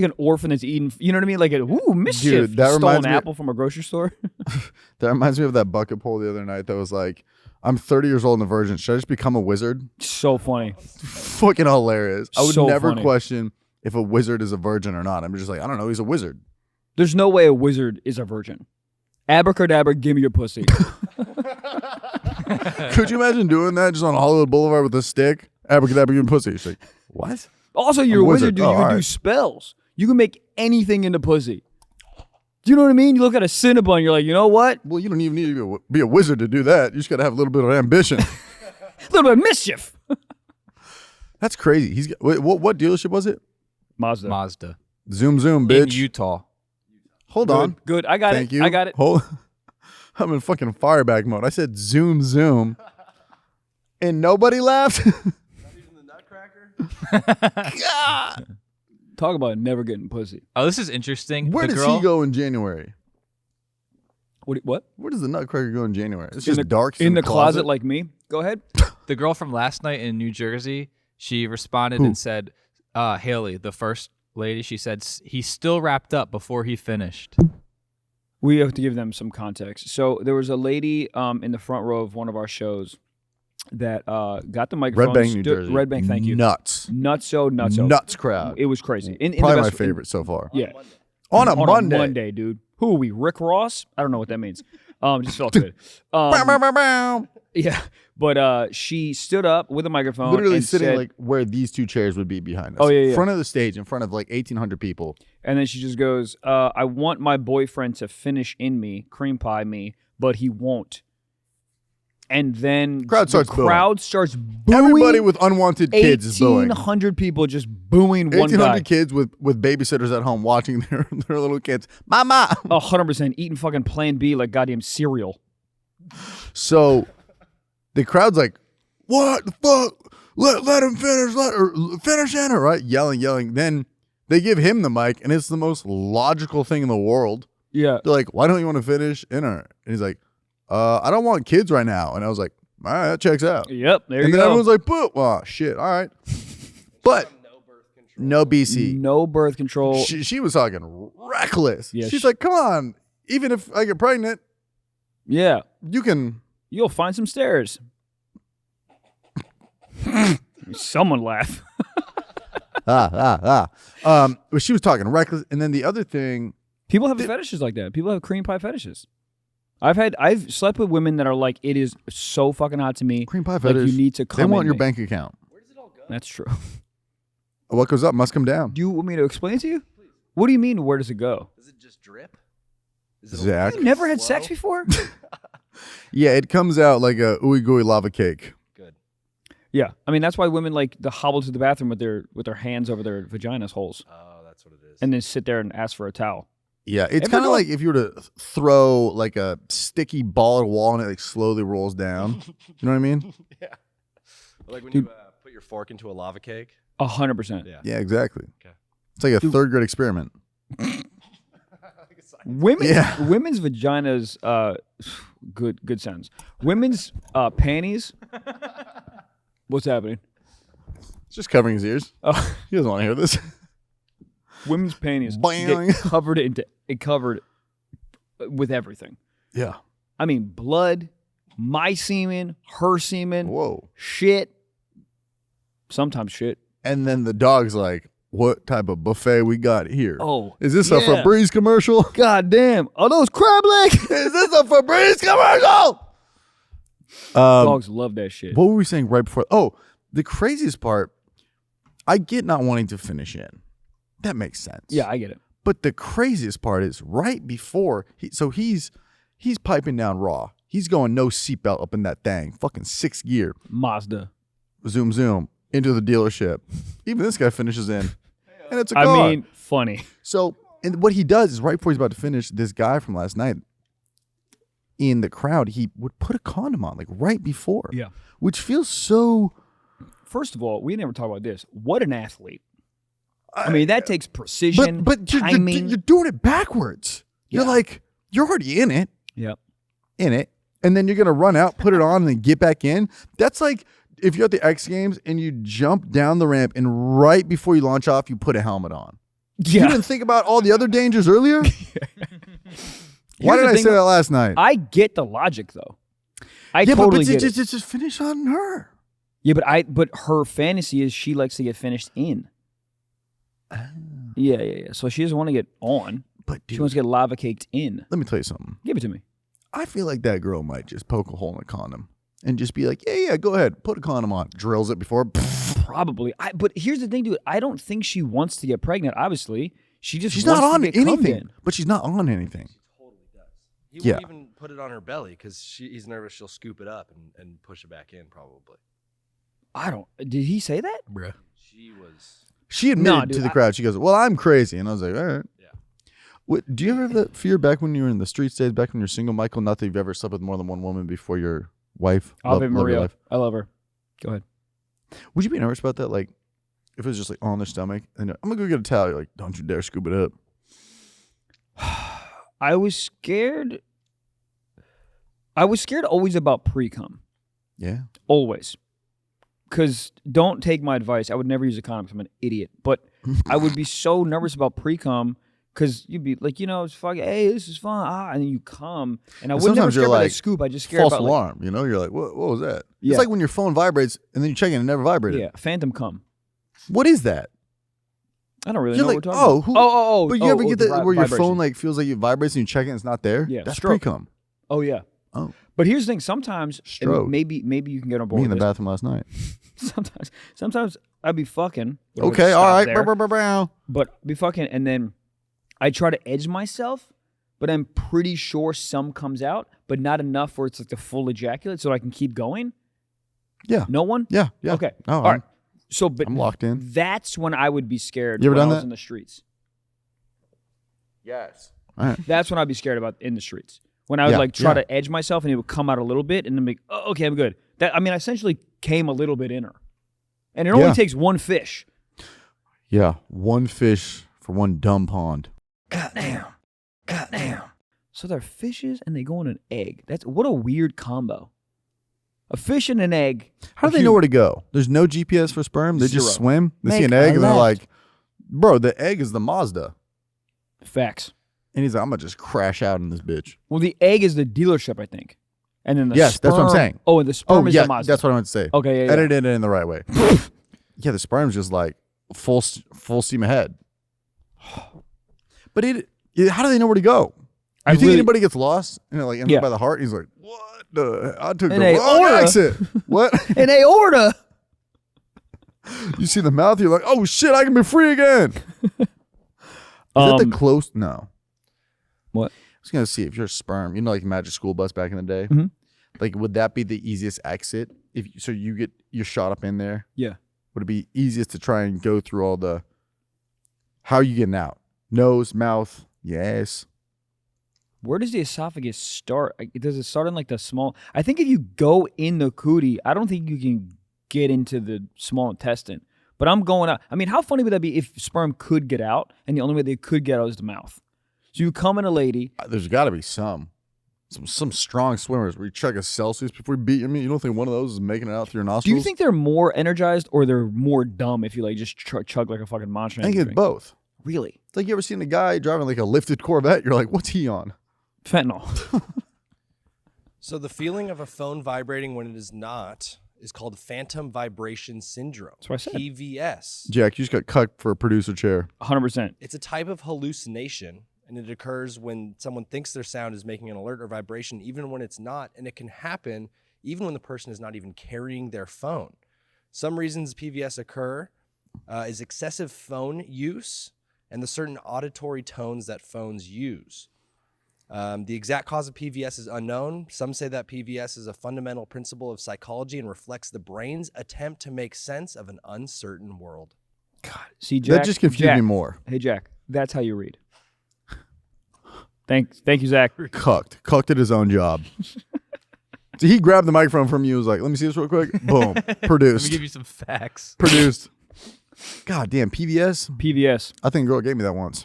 an orphan that's eating, you know what I mean? Like mischief. Dude, that Stole reminds an me- apple from a grocery store. That reminds me of that bucket poll the other night that was like, I'm 30 years old and a virgin. Should I just become a wizard? So funny. Fucking hilarious. I would So never funny. question if a wizard is a virgin or not. I'm just like, I don't know. He's a wizard. There's no way a wizard is a virgin. Abracadabra, give me your pussy. Could you imagine doing that just on Hollywood Boulevard with a stick? Abracadabra, give me pussy. She's like, what? Also, you're I'm a a wizard, wizard. dude. Oh, You can do alright. spells. You can make anything into pussy. Do you know what I mean? You look at a Cinnabon, you're like, you know what? Well, you don't even need to be a wizard to do that. You just got to have a little bit of ambition. A little bit of mischief. That's crazy. What dealership was it? Mazda. Zoom, In bitch. Utah. Hold on. Good. I got Thank it. you. I got it. Hold. I'm in fucking fireback mode. I said zoom. And nobody laughed. Not even the Nutcracker. God. Talk about never getting pussy. Oh, this is interesting. Where The does girl, he go in January? What? Where does the Nutcracker go in January? It's In just the- dark In the closet like me? Go ahead. The girl from last night in New Jersey, she responded Who? and said, Haley, the first lady, she said he still wrapped up before he finished. We have to give them some context. So there was a lady in the front row of one of our shows that got the microphone. Red Bank, New Jersey. Red Bank, thank you. Nuts. Nutso. Nuts crowd. It was crazy. In Probably the my best- favorite so far. Yeah. On a On Monday. a Monday, dude. Who are we? Rick Ross? I don't know what that means. Just felt good. Bow, bow, bow, bow. Yeah. But she stood up with a microphone. Literally and sitting said, like where these two chairs would be behind us. Oh, yeah, yeah. Front of the stage, in front of like 1,800 people. And then she just goes, I want my boyfriend to finish in me, cream pie me, but he won't. And then Crowd starts the booing. crowd starts booing. Everybody with unwanted kids is booing. 1,800 people just booing one 1,800 guy. kids with babysitters at home watching their little kids. Mama. 100% eating fucking Plan B like goddamn cereal. So the crowd's like, what the fuck? Let him finish. Let her finish in her, right? Yelling. Then they give him the mic, and it's the most logical thing in the world. Yeah. They're like, why don't you want to finish in her? And he's like, I don't want kids right now. And I was like, all right, that checks out. Yep. There And you then go. everyone's like, boo. Oh, shit. All right. But no BC. No birth control. She was talking reckless. Yeah, She's like, come on. Even if I get pregnant, Yeah. you can. You'll find some stairs. Someone laugh. But she was talking reckless. And then the other thing, People have fetishes like that. People have cream pie fetishes. I've slept with women that are like, it is so fucking hot to me. cream pie Like fetish, you need to come they want in your me. bank account. That's true. What goes up must come down. Do you want me to explain to you? What do you mean? Where does it go? Does it just drip? Is it Zach. You never had sex before? Yeah, it comes out like a ooey gooey lava cake. Good. Yeah. I mean, that's why women like to hobble to the bathroom with their hands over their vaginas holes Oh, that's what it is. and then sit there and ask for a towel. Yeah, it's Ever kind of go- like if you were to throw like a sticky ball at a wall and it like slowly rolls down. You know what I mean? Like when Dude. you put your fork into a lava cake. 100%. Yeah. Yeah, exactly. Okay. It's like a third grade experiment. Women's vaginas, good sounds. Women's panties. What's happening? It's just covering his ears. Oh, He doesn't want to hear this. women's panties Boing. get covered with everything. Yeah. I mean, blood, my semen, her semen, Whoa. shit. Sometimes shit. And then the dog's like, what type of buffet we got here? Oh, Is this a Febreze commercial? God damn. Are those crab legs? Is this a Febreze commercial? Dogs love that shit. What were we saying right before? Oh, the craziest part, I get not wanting to finish in. That makes sense. Yeah, I get it. But the craziest part is right before, he's piping down raw. He's going no seatbelt up in that thing. Fucking 6th gear. Mazda. Zoom, zoom. Into the dealership. Even this guy finishes in. And it's a car. I mean, funny. So, and what he does is right before he's about to finish, this guy from last night in the crowd, he would put a condom on, like right before. Yeah. Which feels so... First of all, we never talk about this. What an athlete. I mean, that takes precision, but timing. You're doing it backwards. You're like, you're already in it. Yep. In it. And then you're going to run out, put it on, and then get back in. That's like if you're at the X Games and you jump down the ramp and right before you launch off, you put a helmet on. Yeah. You didn't think about all the other dangers earlier? Why did I say that last night? I get the logic, though. I totally get it. Just finish on her. Yeah, but her fantasy is she likes to get finished in. Yeah. So she doesn't want to get on. But dude, she wants to get lava caked in. let me tell you something. Give it to me. I feel like that girl might just poke a hole in a condom and just be like, yeah, go ahead. Put a condom on. Drills it before. Probably. But here's the thing, dude. I don't think she wants to get pregnant, obviously. She's not wants on to get anything. in. But she's not on anything. She totally does. He won't even put it on her belly because he's nervous she'll scoop it up and push it back in probably. I don't. Did he say that? Bruh. She admitted to the crowd. She goes, well, I'm crazy. And I was like, all right. Yeah. What, do you ever have that fear back when you were in the street days, back when you're single, Michael? Not that you've ever slept with more than one woman before your wife. Ave your Maria. life. I love her. Go ahead. Would you be nervous about that? Like, if it was just like on their stomach, and I'm going to go get a towel. You're like, don't you dare scoop it up. I was scared. Always about pre-cum. Yeah. Always. Because don't take my advice. I would never use a condom because I'm an idiot. But I would be so nervous about pre-cum because you'd be like, it's fucking, hey, this is fun. And then you come. And I would never scare about a scoop. I just scared false about alarm. You're like, what was that? Yeah. It's like when your phone vibrates and then you check it and it never vibrated. Yeah, phantom cum. What is that? I don't really You're know like, what we're talking about. But you ever get that where your vibration. phone like feels like it vibrates and you check it and it's not there? Yeah, That's stroke. pre-cum. Oh, yeah. Oh. But here's the thing. Sometimes, Stroke. and maybe you can get on board Me in the with this. bathroom last night. Sometimes I'd be fucking. Okay, all right. But I'd be fucking, and then I try to edge myself, but I'm pretty sure some comes out, but not enough where it's like the full ejaculate so I can keep going. Yeah. No one? Yeah. Okay. Oh, all right. So, but I'm locked in. That's when I would be scared. You ever when done I was that? in the streets. Yes. All right. That's when I'd be scared about in the streets. When I would try to edge myself and it would come out a little bit and then be, oh, okay, I'm good. I essentially came a little bit in her. And it only takes one fish. Yeah. One fish for one dumb pond. Goddamn. So they're fishes and they go in an egg. What a weird combo. A fish and an egg. How do they know where to go? There's no GPS for sperm. They just swim. They see an egg and they're like, bro, the egg is the Mazda. Facts. And he's like, I'm going to just crash out in this bitch. Well, the egg is the dealership, I think. And then the Yes, sperm, that's what I'm saying. Oh, and the sperm is the Mazda. That's what I meant to say. Okay, yeah. Edited it in the right way. Yeah, the sperm's just like full steam ahead. But how do they know where to go? You think anybody gets lost and it like ends up by the heart? And he's like, what? I took the wrong exit. What? An aorta. You see the mouth, you're like, oh shit, I can be free again. Is that the close? No. What? I was gonna see if you're a sperm, like Magic School Bus back in the day. Mm-hmm. Like, would that be the easiest exit? So you get your shot up in there. Yeah. Would it be easiest to try and go through all the? How are you getting out? Nose, mouth. Yes. Where does the esophagus start? Does it start in like the small? I think if you go in the cootie, I don't think you can get into the small intestine. But I'm going out. How funny would that be if sperm could get out and the only way they could get out is the mouth? So you come in a lady. There's got to be some strong swimmers where you check a Celsius before you beat your meat. You don't think one of those is making it out through your nostrils? Do you think they're more energized or they're more dumb if you like just chug like a fucking monster? I think it's both. Really? It's like you ever seen a guy driving like a lifted Corvette? You're like, what's he on? Fentanyl. So the feeling of a phone vibrating when it is not is called phantom vibration syndrome. That's what I said. PVS. Jack, you just got cut for a producer chair. 100%. It's a type of hallucination, and it occurs when someone thinks their sound is making an alert or vibration, even when it's not, and it can happen even when the person is not even carrying their phone. Some reasons PVS occur is excessive phone use and the certain auditory tones that phones use. The exact cause of PVS is unknown. Some say that PVS is a fundamental principle of psychology and reflects the brain's attempt to make sense of an uncertain world. God, see, Jack, that just confused me more. Hey, Jack, that's how you read. Thank you, Zach. Cucked at his own job. So he grabbed the microphone from you. Was like, "Let me see this real quick." Boom, produced. Let me give you some facts. Produced. God damn, PVS. PVS. I think a girl gave me that once.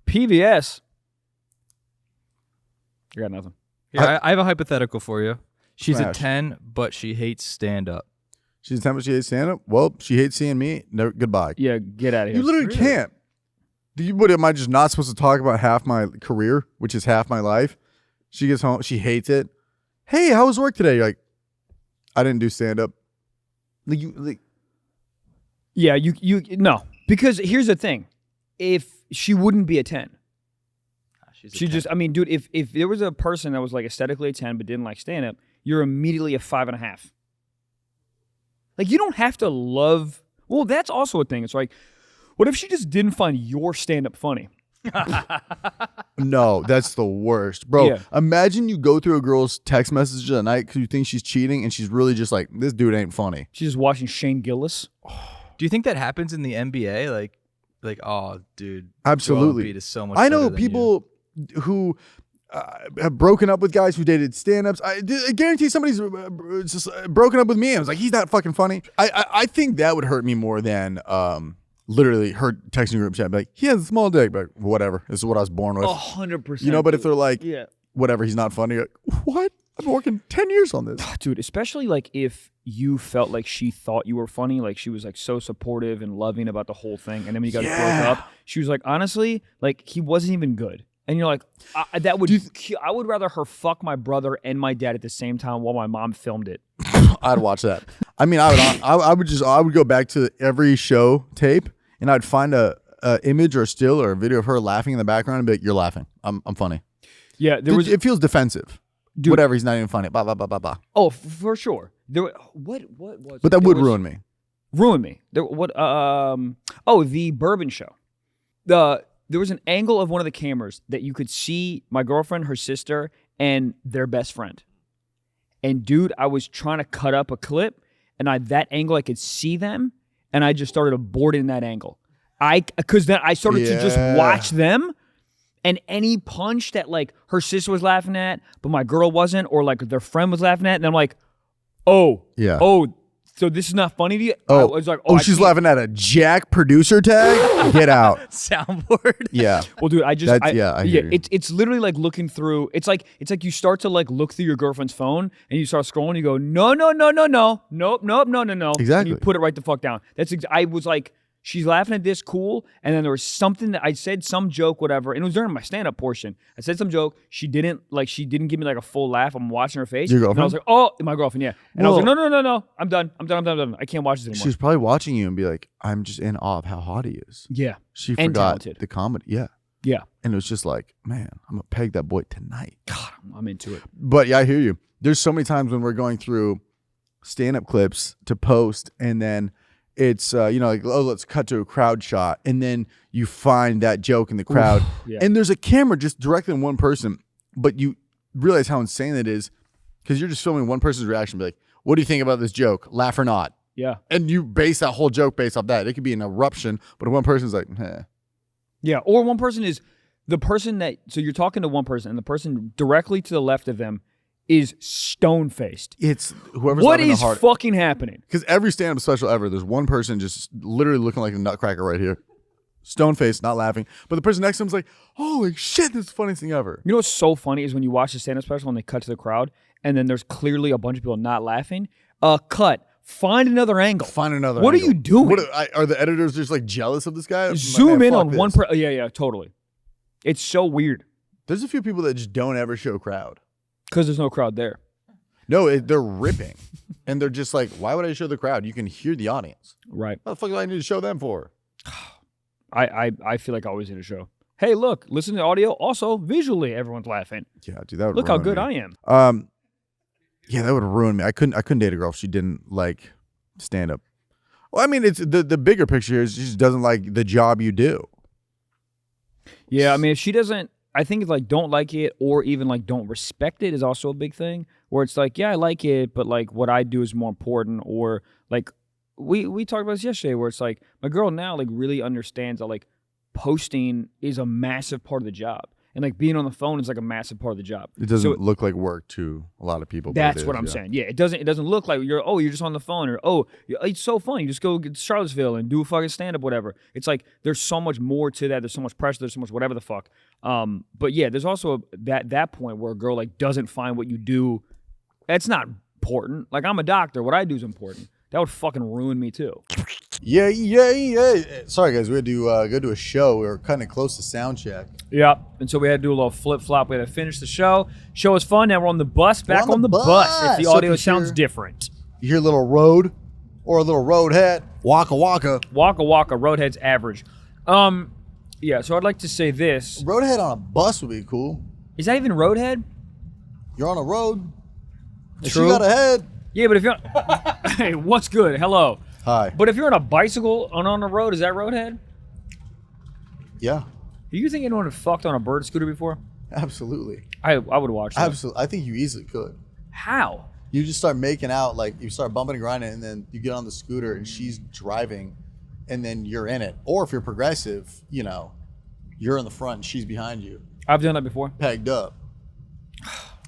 PVS. I got nothing. Here, I have a hypothetical for you. She's Smash. a 10, but she hates stand-up. She's a 10, but she hates stand-up. Well, she hates seeing me. No, goodbye. Yeah, get out of here. You literally can't. What am I just not supposed to talk about half my career, which is half my life? She gets home, she hates it. Hey, how was work today? You're like, I didn't do stand-up. Yeah, you no. Because here's the thing. If she wouldn't be a 10. She just, I mean, dude, if there was a person that was like aesthetically a 10 but didn't like stand-up, you're immediately a 5.5. Like, you don't have to love, well, that's also a thing. It's like, what if she just didn't find your stand-up funny? No, that's the worst. Bro, Yeah. Imagine you go through a girl's text messages at night because you think she's cheating and she's really just like, this dude ain't funny. She's just watching Shane Gillis. Do you think that happens in the NBA? Like, oh, dude. Absolutely. Joel Embiid is so much I know better than people who have broken up with guys who dated stand-ups. I guarantee somebody's just broken up with me and was like, he's not fucking funny. I think that would hurt me more than literally her texting group chat, be like, he has a small dick, but whatever. This is what I was born with. 100%. You know, but if they're like, yeah, whatever, he's not funny. You're like, what? I've been working 10 years on this. Dude, especially like if you felt like she thought you were funny, like she was like so supportive and loving about the whole thing, and then when you guys broke up, she was like, honestly, like he wasn't even good. And you're like, I would rather her fuck my brother and my dad at the same time while my mom filmed it. I'd watch that. I mean, I would go back to every show tape and I'd find a image or a still or a video of her laughing in the background and be like, you're laughing. I'm funny. Yeah, it feels defensive. Dude, whatever, he's not even funny. Blah, blah, blah, blah, blah. Oh, for sure. What was? But that would ruin me. Ruin me. The bourbon show. There was an angle of one of the cameras that you could see my girlfriend, her sister, and their best friend. And dude, I was trying to cut up a clip, and that angle I could see them, and I just started aborting that angle. Because then I started to just watch them, and any punch that like her sister was laughing at, but my girl wasn't, or like their friend was laughing at, and I'm like, oh, so this is not funny to you? I was like, she's laughing at a Jack producer tag? Get out. Soundboard. Yeah. Well, dude, I hear you. It's literally like looking through. It's like you start to like look through your girlfriend's phone and you start scrolling. You go, no, nope. Exactly. And you put it right the fuck down. I was like, she's laughing at this, cool. And then there was something that I said, some joke, whatever. And it was during my stand-up portion. I said some joke. She didn't give me like a full laugh. I'm watching her face. Your girlfriend? And I was like, oh, my girlfriend, yeah. And I was like, no. I'm done. I can't watch this anymore. She's probably watching you and be like, I'm just in awe of how hot he is. Yeah. She And forgot talented. the comedy. Yeah. Yeah. And it was just like, man, I'm going to peg that boy tonight. God, I'm into it. But yeah, I hear you. There's so many times when we're going through stand-up clips to post and then it's, like, oh, let's cut to a crowd shot. And then you find that joke in the crowd. Yeah. And there's a camera just directly on one person. But you realize how insane it is because you're just filming one person's reaction. Be like, what do you think about this joke? Laugh or not? Yeah. And you base that whole joke based off that. It could be an eruption, but one person's like, eh. Yeah. Or one person is the person so you're talking to one person and the person directly to the left of them is stone-faced. It's whoever's what laughing is the hard. fucking happening? Because every stand-up special ever, there's one person just literally looking like a Nutcracker right here. Stone-faced, not laughing. But the person next to him's like, holy shit, this is the funniest thing ever. You know what's so funny is when you watch the stand-up special and they cut to the crowd and then there's clearly a bunch of people not laughing. Cut. Find another angle. What are you doing? Are the editors just like jealous of this guy? Zoom in on one person. Yeah, totally. It's so weird. There's a few people that just don't ever show crowd. Because there's no crowd there. No, they're ripping. And they're just like, why would I show the crowd? You can hear the audience. Right. What the fuck do I need to show them for? I feel like I always need a show. Hey, look, listen to the audio. Also, visually, everyone's laughing. Yeah, dude, that would Look how ruin good me. I am. Yeah, that would ruin me. I couldn't date a girl if she didn't like stand up. Well, I mean, it's the bigger picture is she just doesn't like the job you do. Yeah, I mean, if she doesn't, I think it's like don't like it or even like don't respect it is also a big thing. Where it's like, yeah, I like it, but like what I do is more important. Or like we talked about this yesterday, where it's like my girl now like really understands that like posting is a massive part of the job, and like being on the phone is like a massive part of the job. It doesn't look like work to a lot of people. That's what I'm saying. Yeah, it doesn't look like you're just on the phone, or it's so fun. You just go to Charlottesville and do a fucking stand up, whatever. It's like there's so much more to that. There's so much pressure. There's so much whatever the fuck. But yeah, there's also that point where a girl like doesn't find what you do. That's not important. Like I'm a doctor. What I do is important. That would fucking ruin me too. Yeah. Sorry guys, we had to go to a show. We were kind of close to sound check. Yeah, and so we had to do a little flip flop. We had to finish the show. Show was fun. Now we're on the bus. Back on the bus. If the audio sounds different, you hear a little road or a little roadhead. Waka waka. Waka waka. Roadhead's average. Yeah. So I'd like to say this. Roadhead on a bus would be cool. Is that even Roadhead? You're on a road. True. She got a head. Yeah, but if you're hey, what's good? Hello. Hi. But if you're on a bicycle and on the road, is that Roadhead? Yeah. Do you think anyone had fucked on a bird scooter before? Absolutely. I would watch that. Absolutely. I think you easily could. How? You just start making out, like you start bumping and grinding, and then you get on the scooter and she's driving, and then you're in it. Or if you're progressive, you're in the front and she's behind you. I've done that before. Pegged up.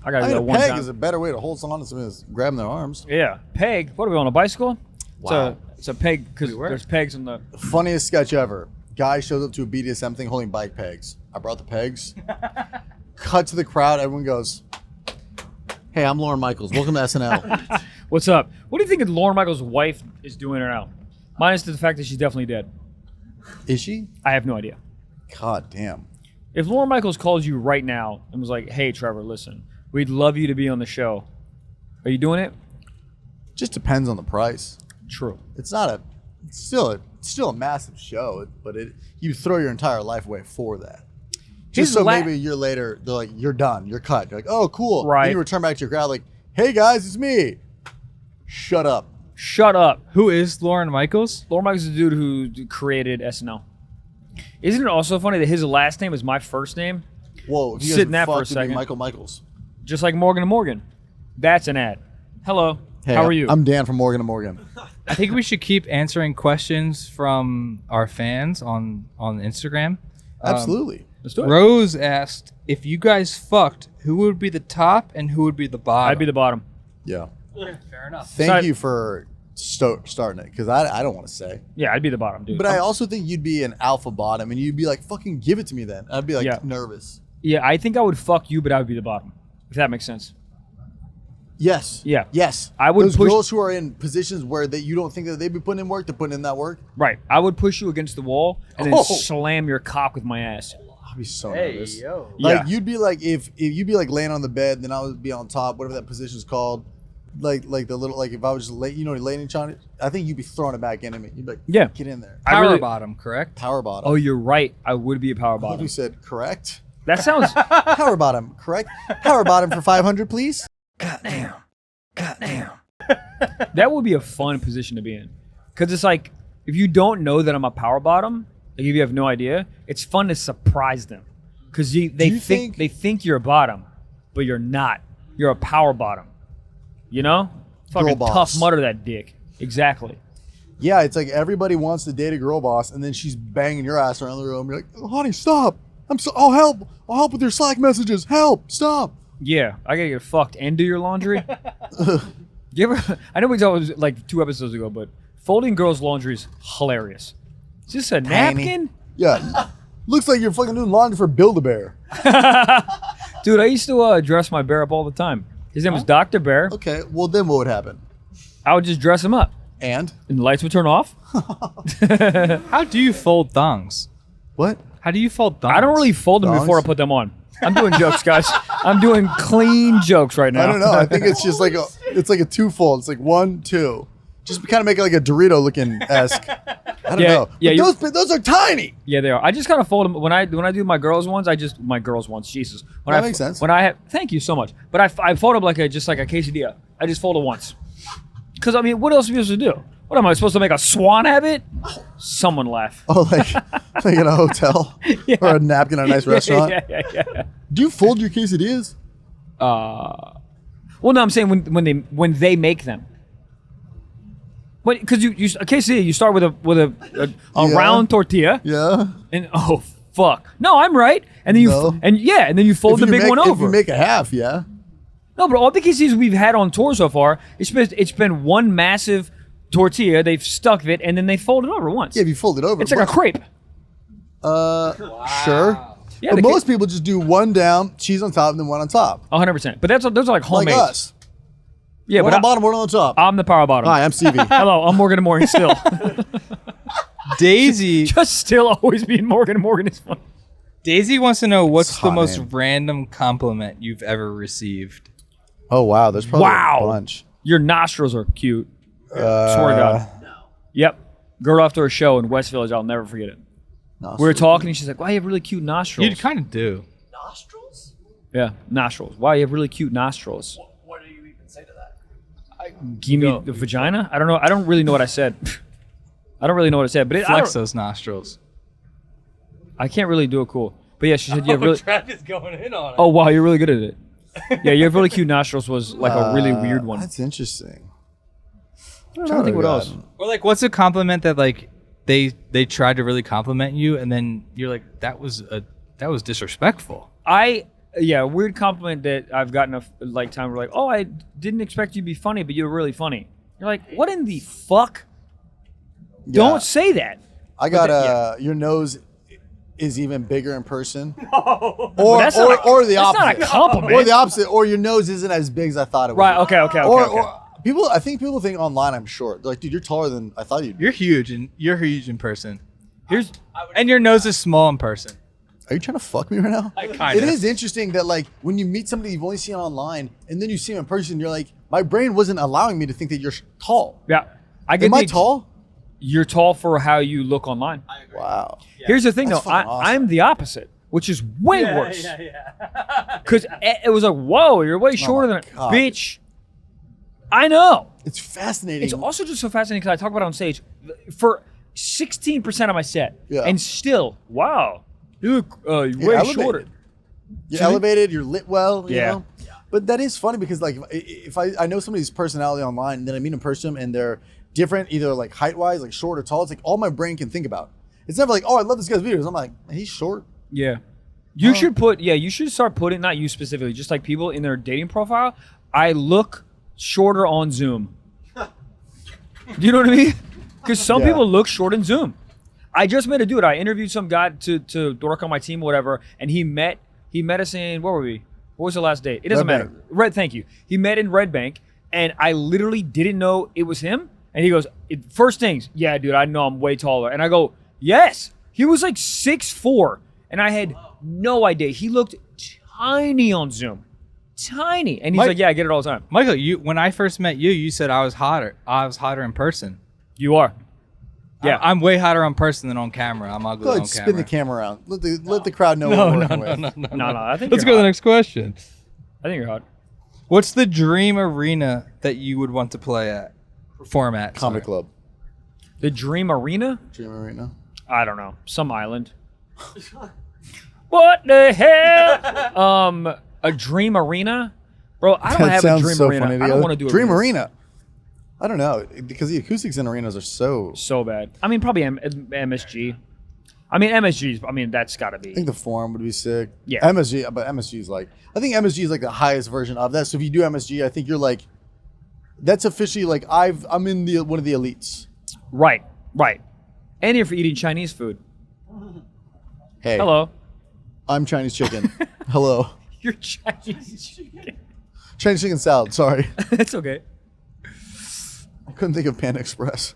I gotta do that one peg time. is a better way to hold someone to somebody that's grabbing their arms. Yeah, peg. What are we on a bicycle? Wow. It's a peg because there's pegs on the. Funniest sketch ever. Guy shows up to a BDSM thing holding bike pegs. I brought the pegs. Cut to the crowd. Everyone goes, "Hey, I'm Lauren Michaels. Welcome to SNL." What's up? What do you think of Lauren Michaels' wife is doing right now? Minus the fact that she's definitely dead. Is she? I have no idea. God damn. If Lauren Michaels calls you right now and was like, "Hey, Trevor, listen, we'd love you to be on the show," are you doing it? Just depends on the price. True. It's still a massive show, but you throw your entire life away for that. Just so maybe a year later, they're like, you're done, you're cut. You're like, oh, cool. Right. Then you return back to your crowd like, hey guys, it's me. Shut up. Shut up. Who is Lauren Michaels? Lauren Michaels is the dude who created SNL. Isn't it also funny that his last name is my first name? Whoa, Sit in that for a second. Michael Michaels. Just like Morgan and Morgan. That's an ad. Hello. Hey, how are you? I'm Dan from Morgan and Morgan. I think we should keep answering questions from our fans on Instagram. Absolutely. Let's do it. Rose asked, if you guys fucked, who would be the top and who would be the bottom? I'd be the bottom. Yeah. Fair enough. Thank you for starting it, because I don't want to say. Yeah, I'd be the bottom, dude. But I also think you'd be an alpha bottom, and you'd be like, fucking give it to me then. I'd be like nervous. Yeah, I think I would fuck you, but I would be the bottom. If that makes sense. Yes. Yeah. Yes. I would Those push girls who are in positions where you don't think that they'd be putting in work, they're putting in that work. Right. I would push you against the wall and then slam your cock with my ass. I'd be so nervous. Yo. Like you'd be like if you'd be like laying on the bed, then I would be on top, whatever that position's called. Like the little if I was just laying on it, I think you'd be throwing it back into me. You'd be like, yeah, get in there. Power bottom, correct? Power bottom. Oh, you're right. I would be a power I thought bottom. you said correct. That sounds Power bottom, correct? Power bottom for 500, please. Goddamn. That would be a fun position to be in. Because it's like, if you don't know that I'm a power bottom, like if you have no idea, it's fun to surprise them. Because they think you're a bottom, but you're not. You're a power bottom. You know? Fucking tough mudder that dick. Exactly. Yeah, it's like everybody wants to date a girl boss, and then she's banging your ass around the room. You're like, oh, honey, stop. I'll help. I'll help with your Slack messages. Help. Stop. Yeah, I gotta get fucked and do your laundry. You ever? I know we talked like 2 episodes ago, but folding girls' laundry is hilarious. Is this a napkin? Yeah, looks like you're fucking doing laundry for Build-A-Bear. Dude, I used to dress my bear up all the time. His name was Dr. Bear. Okay, well then what would happen? I would just dress him up, and the lights would turn off. How do you fold thongs? What? How do you fold thongs? I don't really fold them before I put them on. I'm doing jokes, guys. I'm doing clean jokes right now. I don't know. I think it's just like a twofold. It's like 1, 2. Just kind of make it like a Dorito looking esque. I don't know. Yeah, Those are tiny. Yeah, they are. I just kind of fold them when I do my girls ones. Jesus. That makes sense. Thank you so much. But I fold them like a quesadilla. I just fold it once. Because I mean, what else are you supposed to do? What am I supposed to make a swan have it? Someone laugh. Oh, like in a hotel or a napkin at a nice restaurant. Yeah. Do you fold your quesadillas? Well, no, I'm saying when they make them. Because you a quesadilla, you start with a round tortilla. Yeah. And oh fuck, no, I'm right. And then you fold the big one over. If you make a half, yeah. No, but all the quesadillas we've had on tour so far, it's been one massive tortilla. They've stuck it and then they fold it over once. Yeah, if you fold it over, it's like a crepe. Sure. Yeah, but most people just do one down, cheese on top, and then one on top. 100%. But those are like homemade. Like us. Yeah, one but on bottom, one on top. I'm the power bottom. Hi, I'm Stevie. Hello, I'm Morgan and Morgan still. Daisy just still always being Morgan and Morgan is fun. Daisy wants to know what's the most name. random compliment you've ever received. Oh wow, there's probably a bunch. Your nostrils are cute. Swear to God. No. Yep. Girl after a show in West Village, I'll never forget it. Nostrils. We were talking and she's like, "Wow, you have really cute nostrils." You kind of do. Nostrils? Yeah, nostrils. Wow, you have really cute nostrils. What do you even say to that? Give me the vagina? I don't know. I don't really know what I said. I don't really know what I said, but Flex those nostrils. I can't really do it cool. But yeah, she said you have really. Travis going in on it. Oh wow, you're really good at it. Yeah, you have really cute nostrils was like a really weird one. That's interesting. I'm trying to think what else. Or like, what's a compliment that like they tried to really compliment you, and then you're like, that was disrespectful. Weird compliment that I've gotten a time where like, oh, I didn't expect you to be funny, but you're really funny. You're like, what in the fuck? Yeah. Don't say that. I got your nose is even bigger in person. No. Or the opposite. That's not a compliment. Or the opposite. Or your nose isn't as big as I thought it was. Right. Okay. Or I think people think online I'm short. They're like, dude, you're taller than I thought you'd be. You're huge in person. And your nose is small in person. Are you trying to fuck me right now? It is interesting that like when you meet somebody you've only seen online and then you see them in person, you're like, my brain wasn't allowing me to think that you're tall. Yeah. Am I tall? You're tall for how you look online. I agree. Wow. Yeah. Here's the thing, That's though. awesome. I'm the opposite, which is way worse. Yeah. Because it was like, whoa, you're way shorter than God. bitch. I know. It's fascinating. It's also just so fascinating because I talk about it on stage for 16% of my set. Yeah. And still, wow, you look way elevated. shorter. You're elevated, you're lit well, you Yeah. know? Yeah. But that is funny because like if I know somebody's personality online and then I meet in person and they're different, either like height-wise, like short or tall, it's like all my brain can think about. It's never like, oh, I love this guy's videos. I'm like, he's short. Yeah. You should start putting, not you specifically, just like people in their dating profile, I look shorter on Zoom. Do you know what I mean? Because some people look short in Zoom. I just met a dude. I interviewed some guy to work on my team or whatever, and he met us in, where were we? What was the last date? It doesn't matter. Thank you. He met in Red Bank, and I literally didn't know it was him. And he goes, first things, yeah, dude, I know I'm way taller. And I go, yes. He was like 6'4", and I had no idea. He looked tiny on Zoom. Tiny. And he's like, yeah, I get it all the time. Michael, when I first met you, you said I was hotter. I was hotter in person. You are. Yeah. I'm way hotter on person than on camera. I'm ugly Go ahead, on camera. spin the camera around. Let the crowd know what we're working with. No, I think Let's go you're to the hot. next question. I think you're hot. What's the dream arena that you would want to perform at? Comedy Club. The Dream Arena? Dream Arena. I don't know. Some island. What the hell? A Dream Arena? Bro, I don't have a Dream Arena. I don't want to do a Dream Arena. I don't know, because the acoustics in arenas are so bad. I mean, probably MSG. I mean, MSG's. I mean, that's got to be. I think the Forum would be sick. Yeah. MSG, but MSG is like, I think MSG is like the highest version of that. So if you do MSG, I think you're like, that's officially like I'm in one of the elites. Right. And if you're eating Chinese food. Hey. Hello. I'm Chinese chicken. Hello. You're Chinese chicken. Chinese chicken salad. Sorry. It's okay. I couldn't think of Panda Express.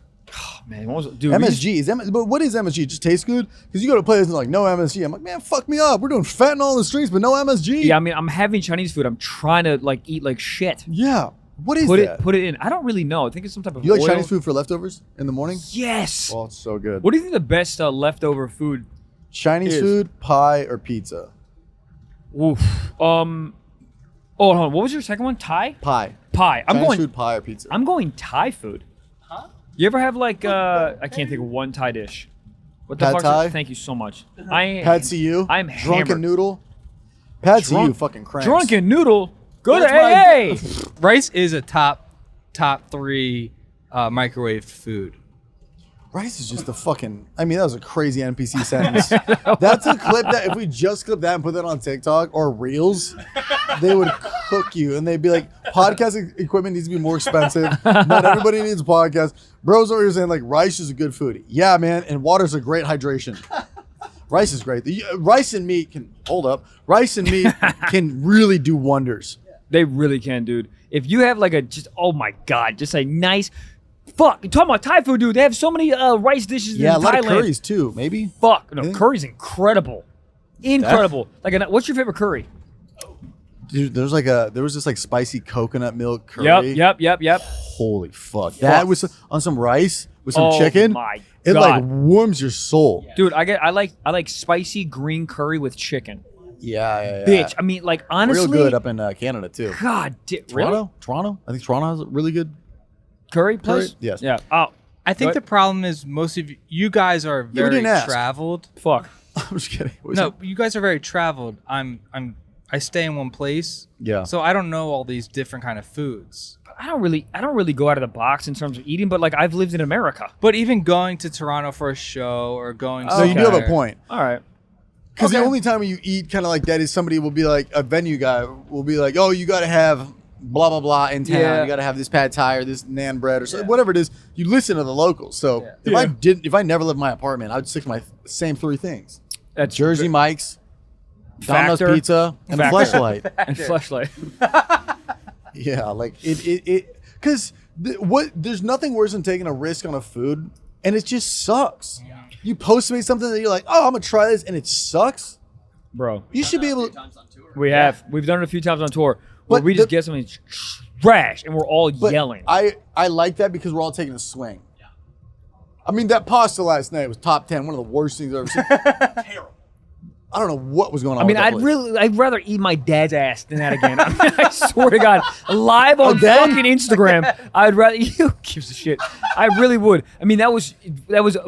Man, dude, MSG but what is MSG? It just tastes good because you go to places and like no MSG. I'm like, man, fuck me up. We're doing fentanyl in the streets, but no MSG. Yeah, I mean, I'm having Chinese food. I'm trying to like eat like shit. Yeah. What is that? Put it in. I don't really know. I think it's some type of. You like oil. Chinese food for leftovers in the morning? Yes. Oh, it's so good. What do you think the best leftover food? Chinese food, pie, or pizza? Oof. Oh, hold on. What was your second one? Thai. Pie. Chinese food, pie, or pizza. I'm going Thai food. Huh? You ever have like I can't think of one Thai dish. What the Pad fuck? Thai? Thank you so much. Pad See Ew. I'm drunken hammered. noodle. Pad See Ew fucking cranks. Drunken noodle. Go to That's AA. Rice is a top 3 microwave food. Rice is just the fucking. I mean, that was a crazy NPC sentence. That's a clip that if we just clip that and put that on TikTok or Reels, they would cook you, and they'd be like, "Podcast equipment needs to be more expensive. Not everybody needs a podcast." Bros over here saying like, rice is a good food. Yeah, man, and water's a great hydration. Rice is great. Rice and meat can hold up. Rice and meat can really do wonders. They really can, dude. If you have like oh my god, just a nice. Fuck, you're talking about Thai food, dude. They have so many rice dishes in Thailand. Yeah, a lot of curries too, maybe. Fuck, no, curry's incredible. Incredible. Like, what's your favorite curry? Dude, there was this like spicy coconut milk curry. Yep. Holy fuck. That was on some rice with some chicken. My it God. like warms your soul. Dude, I like spicy green curry with chicken. Yeah. Bitch, I mean, like, honestly. Real good up in Canada too. God, really? Toronto? I think Toronto has a really good curry place? Yes. Yeah. Oh, I think the problem is most of you guys are very traveled. Fuck. I'm just kidding. No, you guys are very traveled. I stay in one place. Yeah. So I don't know all these different kind of foods. I don't really go out of the box in terms of eating, but like I've lived in America. But even going to Toronto for a show or going So you do have a point. All right. Because the only time you eat kind of like that is somebody will be like, a venue guy will be like, oh, you got to have blah, blah, blah in town. Yeah. You got to have this pad thai or this naan bread or so, whatever it is. You listen to the locals. So if I never lived in my apartment, I would stick to my same 3 things. That's Jersey Mike's, Domino's Factor. Pizza, and Factor. Fleshlight. And Fleshlight. Yeah, like it because there's nothing worse than taking a risk on a food, and it just sucks. Yeah. You Postmate something that you're like, oh, I'm gonna try this, and it sucks. Bro, you should be able to. We've done it a few times on tour where But we just get something trash and we're all yelling. I like that because we're all taking a swing. Yeah. I mean, that pasta last night was top 10, one of the worst things I've ever seen. Terrible. I don't know what was going on. I mean, I'd rather eat my dad's ass than that again. I mean, I swear to God, live on fucking Instagram, I'd rather. Who gives a shit? I really would. I mean, that was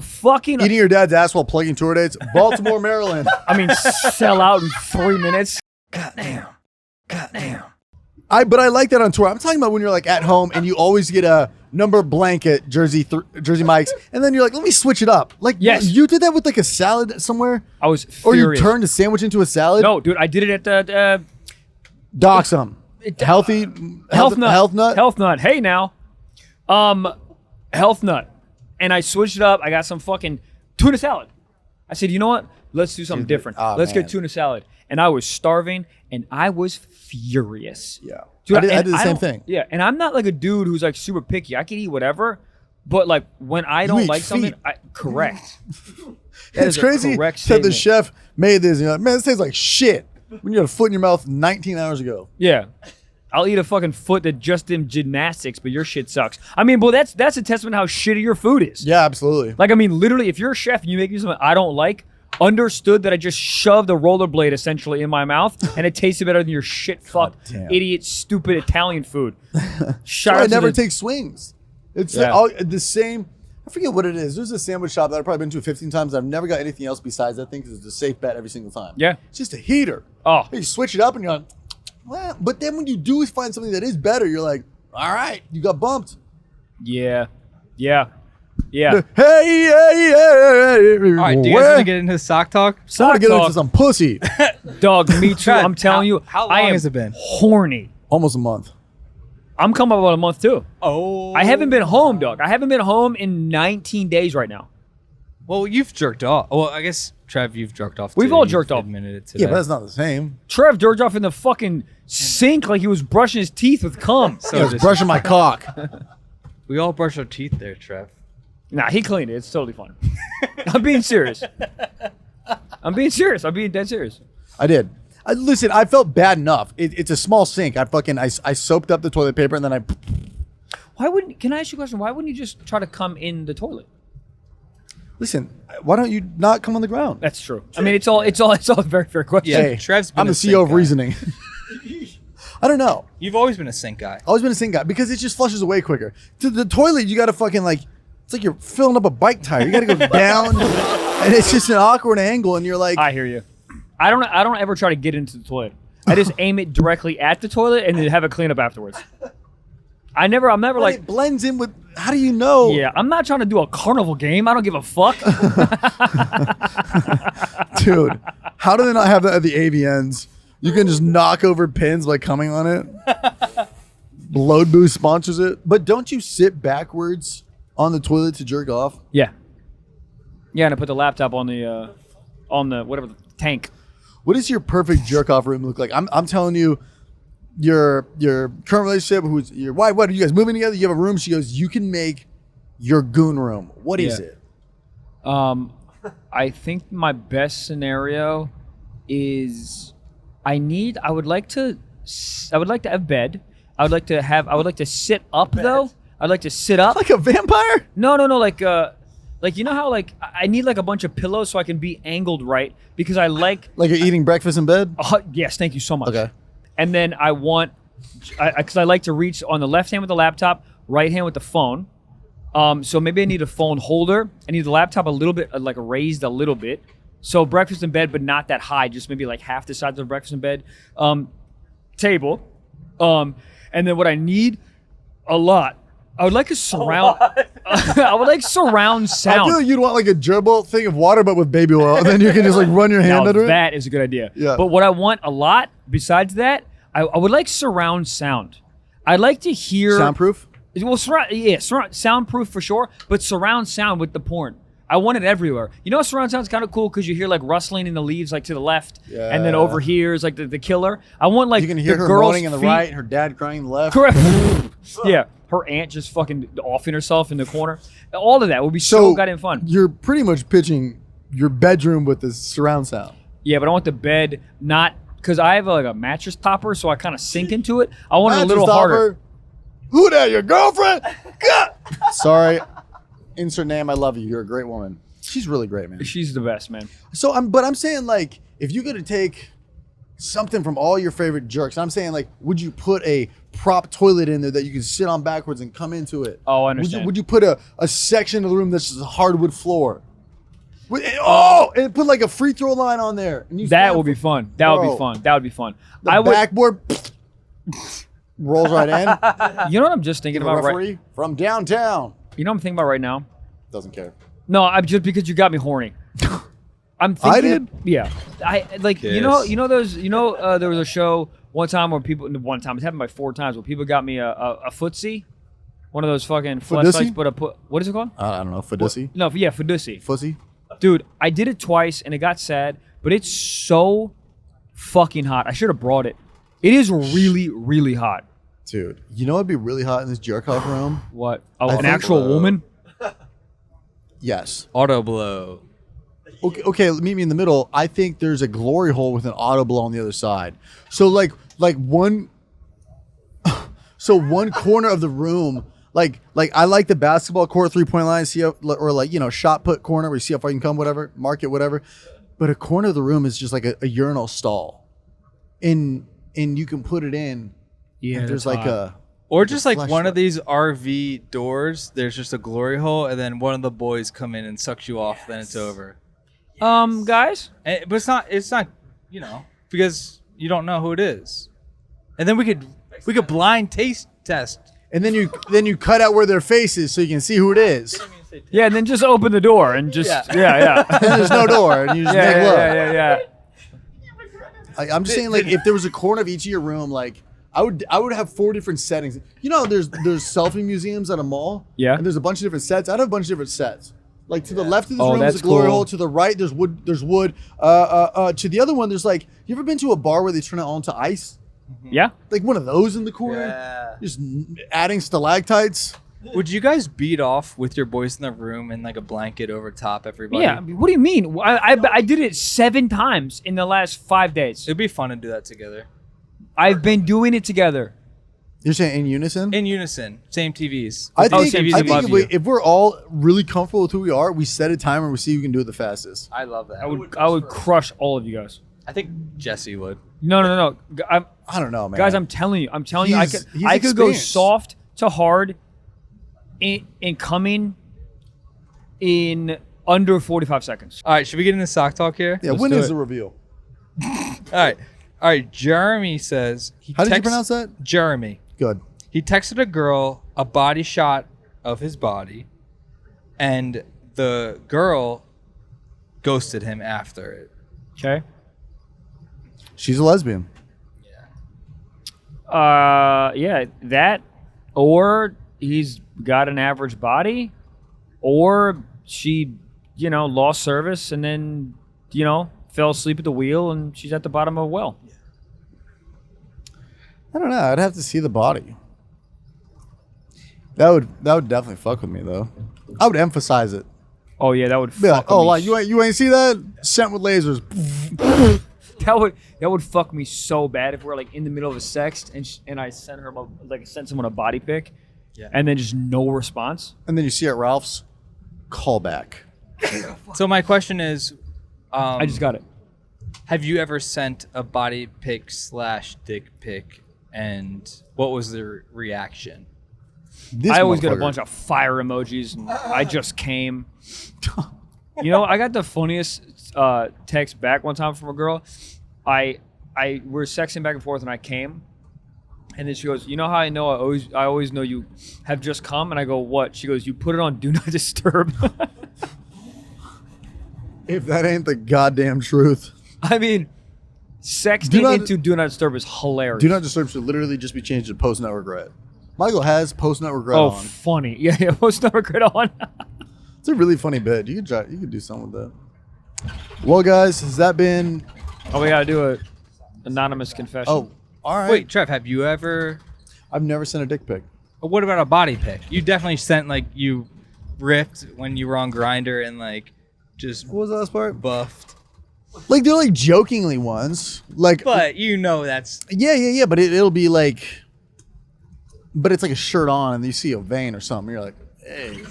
fucking eating your dad's ass while plugging tour dates. Baltimore, Maryland. I mean, sell out in 3 minutes. Goddamn. But I like that on tour. I'm talking about when you're like at home and you always get a number blanket Jersey Mike's, and then you're like, let me switch it up. Like, yes. You did that with like a salad somewhere. I was furious. Or you turned a sandwich into a salad. No, dude, I did it at the Dox them. Health Nut. Hey now, Health Nut, and I switched it up. I got some fucking tuna salad. I said, you know what? Let's do something different. Let's get tuna salad. And I was starving, and I was furious. Yeah. Dude, I did the same thing. Yeah, and I'm not like a dude who's like super picky. I can eat whatever, but like when I don't like something, correct. It's crazy that the chef made this, and you're like, man, this tastes like shit. When you had a foot in your mouth 19 hours ago. Yeah. I'll eat a fucking foot that just did gymnastics, but your shit sucks. I mean, well, that's a testament to how shitty your food is. Yeah, absolutely. Like, I mean, literally, if you're a chef and you make me something I don't like, understood that I just shoved a rollerblade essentially in my mouth and it tasted better than your shit fuck idiot stupid Italian food. I never take swings. It's the same. I forget what it is. There's a sandwich shop that I've probably been to 15 times. I've never got anything else besides that thing because it's a safe bet every single time. Yeah. It's just a heater. Oh. You switch it up and you're like, well, but then when you do find something that is better, you're like, all right, you got bumped. Yeah. Hey. All right, do you guys want to get into sock talk? I want to get into some pussy. Dog, me too. I'm telling you. How long has it been? Horny. Almost a month. I'm coming up about a month too. Oh. I haven't been home, dog. I haven't been home in 19 days right now. Well, you've jerked off. Well, I guess, Trev, you've jerked off too. We've all jerked off. Admitted it today. Yeah, but that's not the same. Trev jerked off in the fucking sink like he was brushing his teeth with cum. I was brushing my cock. We all brush our teeth there, Trev. Nah, he cleaned it. It's totally fine. I'm being serious. I'm being dead serious. I did. Listen, I felt bad enough. It's a small sink. I soaped up the toilet paper and then Can I ask you a question? Why wouldn't you just try to come in the toilet? Listen, why don't you not come on the ground? That's true. I mean, it's all a very fair question. Yeah, Hey, Trev's been I'm the a CEO of guy. reasoning. I don't know. You've always been a sink guy. Always been a sink guy because it just flushes away quicker. To the toilet, you got to fucking it's like you're filling up a bike tire. You got to go down, and it's just an awkward angle, and you're like, I hear you. I don't ever try to get into the toilet. I just aim it directly at the toilet and then have it clean up afterwards. I'm never like it blends in with. How do you know? Yeah, I'm not trying to do a carnival game. I don't give a fuck. Dude, how do they not have that at the AVNs? You can just knock over pins by coming on it. Load Boost sponsors it. But don't you sit backwards on the toilet to jerk off? Yeah, and I put the laptop on the whatever the tank. What does your perfect jerk off room look like? I'm telling you, your current relationship, who's your wife, what are you guys moving together? You have a room. She goes, you can make your goon room. What is it? I think my best scenario is I would like to have bed. I would like to sit up though. I'd like to sit up. Like a vampire? No, like you know how like I need like a bunch of pillows so I can be angled right because I like you're eating breakfast in bed? Yes, thank you so much. Okay. And then I like to reach on the left hand with the laptop, right hand with the phone. So maybe I need a phone holder. I need the laptop a little bit like raised a little bit. So breakfast in bed, but not that high, just maybe like half the size of the breakfast in bed. Table. And then what I need a lot. I would like a surround. I would like surround sound. I feel like you'd want like a gerbil thing of water, but with baby oil, and then you can just like run your hand under it. That is a good idea. Yeah. But what I want a lot, besides that, I would like surround sound. I'd like to hear Soundproof? Well, soundproof for sure, but surround sound with the porn. I want it everywhere. You know, surround sound's kind of cool because you hear like rustling in the leaves, like to the left, and then over here is like the killer. I want like you can hear the her girl's moaning in the feet. right, her dad crying in the left. Correct. Yeah, her aunt just fucking offing herself in the corner. All of that would be so goddamn fun. You're pretty much pitching your bedroom with this surround sound. Yeah, but I want the bed not because I have like a mattress topper, so I kind of sink into it. I want it a little harder. Who that? Your girlfriend? Sorry. Insert name. I love you. You're a great woman. She's really great, man. She's the best, man. So I'm saying like, if you could take something from all your favorite jerks, I'm saying like, would you put a prop toilet in there that you can sit on backwards and come into it? Oh, I understand. Would you put a section of the room that's just a hardwood floor? And put like a free throw line on there. And that would be fun. That would be fun. That would be fun. The backboard rolls right in. You know what I'm just thinking about right from downtown. You know what I'm thinking about right now? Doesn't care. No, I'm just because you got me horny. I'm thinking. I did. Yeah, I like Kiss. you know those there was a show one time where people it's happened by 4 times where people got me a footsie, one of those fucking flashlights, but what is it called? I don't know, Fiducie. No, yeah, Fiducie. Fussy. Dude, I did it twice and it got sad, but it's so fucking hot. I should have brought it. It is really, really hot. Dude, you know what'd be really hot in this jerk off room? What? Oh, an actual woman? Yes. Auto blow. Okay, meet me in the middle. I think there's a glory hole with an auto blow on the other side. So like one corner of the room, like I like the basketball court 3-point line, or shot put corner where you see how far you can come, whatever, mark it, whatever. But a corner of the room is just like a urinal stall. And you can put it in. Yeah. And there's like a Or just like flesh one of wound. these RV doors, there's just a glory hole, and then one of the boys come in and sucks you off, then it's over. Guys? But it's not, because you don't know who it is. And then we could blind taste test. and then you cut out where their face is so you can see who it is. Yeah, and then just open the door and just yeah. And there's no door, and you just make look. Yeah. I'm just saying, like, if there was a corner of each of your room, like, I would have 4 different settings. You know, there's selfie museums at a mall. Yeah. And there's a bunch of different sets. I'd have a bunch of different sets. Like, to the left of this room is that's a glory cool. hole. To the right, there's wood. To the other one, there's like, you ever been to a bar where they turn it all into ice? Yeah. Like one of those in the corner. Yeah. Just adding stalactites. Would you guys beat off with your boys in the room and like a blanket over top everybody? Yeah. What do you mean? I did it 7 times in the last 5 days. It'd be fun to do that together. I've been doing it together. You're saying in unison? In unison, same TVs. I think, TVs I think above you. if we're all really comfortable with who we are, we set a timer and we see who can do it the fastest. I love that. I would crush all of you guys. I think Jesse would. No. I don't know, man. Guys, I'm telling you, I He's could go experienced. soft to hard in coming in under 45 seconds. All right, should we get into sock talk here? Yeah, when is the reveal? All right. Jeremy says How did you pronounce that? Jeremy. Good. He texted a girl a body shot of his body, and the girl ghosted him after it. Okay. She's a lesbian. Yeah, that, or he's got an average body, or she, lost service and then, fell asleep at the wheel and she's at the bottom of a well. I don't know. I'd have to see the body. That would definitely fuck with me though. I would emphasize it. Oh yeah, that would Be like, fuck me. like you ain't see that? Sent with lasers. That would fuck me so bad if we're like in the middle of a sext and I send someone a body pic, and then just no response. And then you see at Ralph's, call back. So my question is, I just got it. have you ever sent a body pic / dick pic, and what was the reaction? This I always get a motherfucker. bunch of fire emojis, and I just came. I got the funniest text back one time from a girl. We're sexting back and forth, and I came, and then she goes, "You know how I know I always know you have just come?" And I go, "What?" She goes, "You put it on Do Not Disturb." If that ain't the goddamn truth. I mean, sexting into Do Not Disturb is hilarious. Do Not Disturb should literally just be changed to Post Not Regret. Michael has Post Not Regret Oh, on. funny. Yeah, Post Not Regret on. It's a really funny bit. You could do something with that. Well, guys, has that been... Oh, we gotta do a anonymous confession. Oh, all right. Wait, Trev, have you ever? I've never sent a dick pic. What about a body pic? You definitely sent like you ripped when you were on Grindr and like just What was the last part? buffed. Like, they're like jokingly ones. Like, But that's yeah. But it'll be like... But it's like a shirt on and you see a vein or something. You're like, hey,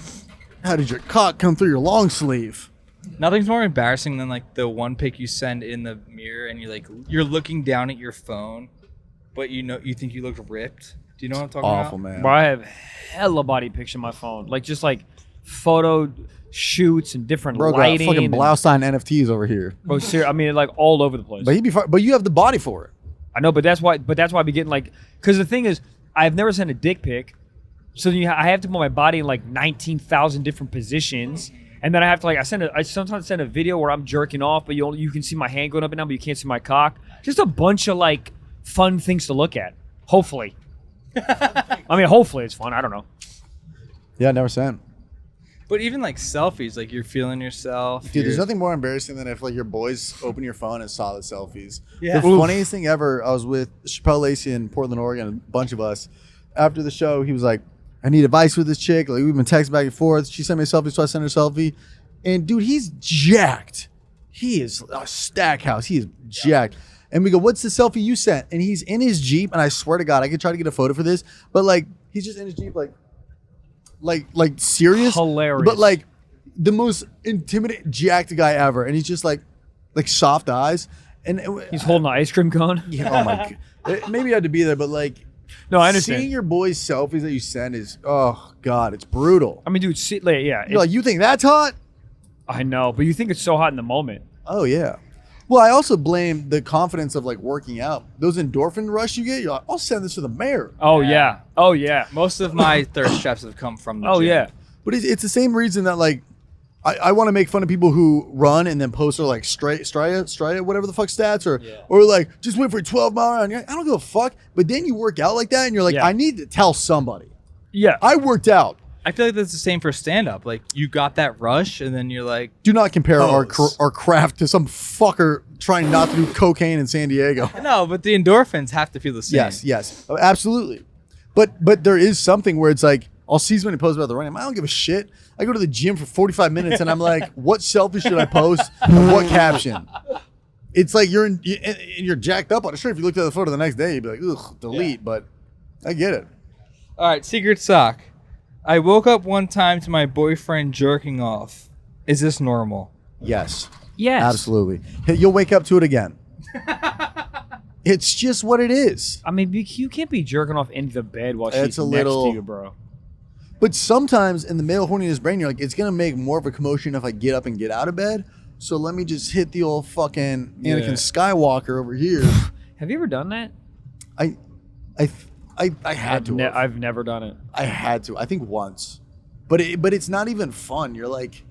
how did your cock come through your long sleeve? nothing's more embarrassing than like the one pic you send in the mirror and you're looking down at your phone, but you think you look ripped. Do you know what I'm talking Awful, about? man. Bro, I have hella body pics on my phone. Like, just like photo shoots and different Bro, got lighting. fucking blouse sign NFTs over here. Bro, seriously, I mean, like all over the place. But you have the body for it. I know, but that's why I be getting like, because the thing is, I've never sent a dick pic, so I have to put my body in like 19,000 different positions, and then I have to like I sometimes send a video where I'm jerking off, but you can see my hand going up and down, but you can't see my cock. Just a bunch of like fun things to look at. Hopefully, I mean, hopefully it's fun. I don't know. Yeah, never sent. But even like selfies, like you're feeling yourself. Dude, there's nothing more embarrassing than if like your boys open your phone and saw the selfies. Yeah. The funniest thing ever, I was with Chappelle Lacey in Portland, Oregon, a bunch of us. After the show, he was like, I need advice with this chick. Like, we've been texting back and forth. She sent me a selfie, so I sent her a selfie. And dude, he's jacked. He is a stack house. He is jacked. And we go, what's the selfie you sent? And he's in his Jeep, and I swear to God, I could try to get a photo for this, but like, he's just in his Jeep, like serious, Hilarious. but like the most intimidating jacked guy ever, and he's just like soft eyes, and He's holding an ice cream cone. yeah, oh my God. Maybe you had to be there, but like, No, I understand. seeing your boys' selfies that you send is, oh God, it's brutal. I mean, dude, yeah, You're like, you think that's hot? I know, but you think it's so hot in the moment. Oh yeah. Well, I also blame the confidence of like working out. Those endorphin rush you get, you're like, I'll send this to the mayor. Oh yeah. Oh yeah. Most of my thirst traps have come from the Oh gym. yeah. But it's the same reason that like I want to make fun of people who run and then post their like Straya, whatever the fuck stats, or like just went for a 12-mile run. I don't give a fuck. But then you work out like that and you're like, Yeah. I need to tell somebody. Yeah. I worked out. I feel like that's the same for stand-up. Like you got that rush, and then you're like, Do not compare our Pose. craft to some fucker trying not to do cocaine in San Diego. no, but the endorphins have to feel the same. Yes, absolutely. But there is something where it's like I'll see somebody post about the running. I don't give a shit. I go to the gym for 45 minutes and I'm like, what selfie should I post? And what caption? It's like you're jacked up on it. Sure, if you looked at the photo the next day, you'd be like, ugh, delete. Yeah. But I get it. All right, secret sock. I woke up one time to my boyfriend jerking off. Is this normal? Yes. Yes. Absolutely. You'll wake up to it again. It's just what it is. I mean, you can't be jerking off in the bed while she's next to you, bro. But sometimes in the male horniness brain, you're like, it's going to make more of a commotion if I get up and get out of bed. So let me just hit the old fucking Anakin Skywalker over here. Have you ever done that? I had to. I've never done it. I had to. I think once. But it's not even fun. You're like,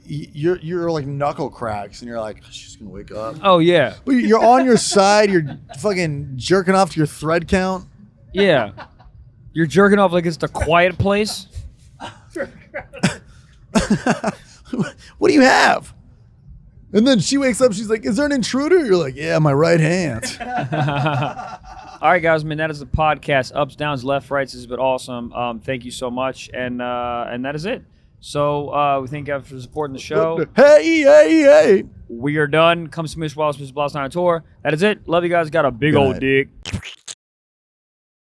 you're like knuckle cracks and you're like, she's going to wake up. Oh, yeah. But you're on your side. You're fucking jerking off to your thread count. Yeah. You're jerking off like it's the quiet place. What do you have? And then she wakes up. She's like, is there an intruder? You're like, yeah, my right hand. All right, guys, man, that is the podcast. Ups, downs, left, rights. This has been awesome. Thank you so much. And that is it. So we thank you for supporting the show. Hey. We are done. Come see Mr. Wallace, Mr. Bloss on our tour. That is it. Love you guys. Got a big old dick.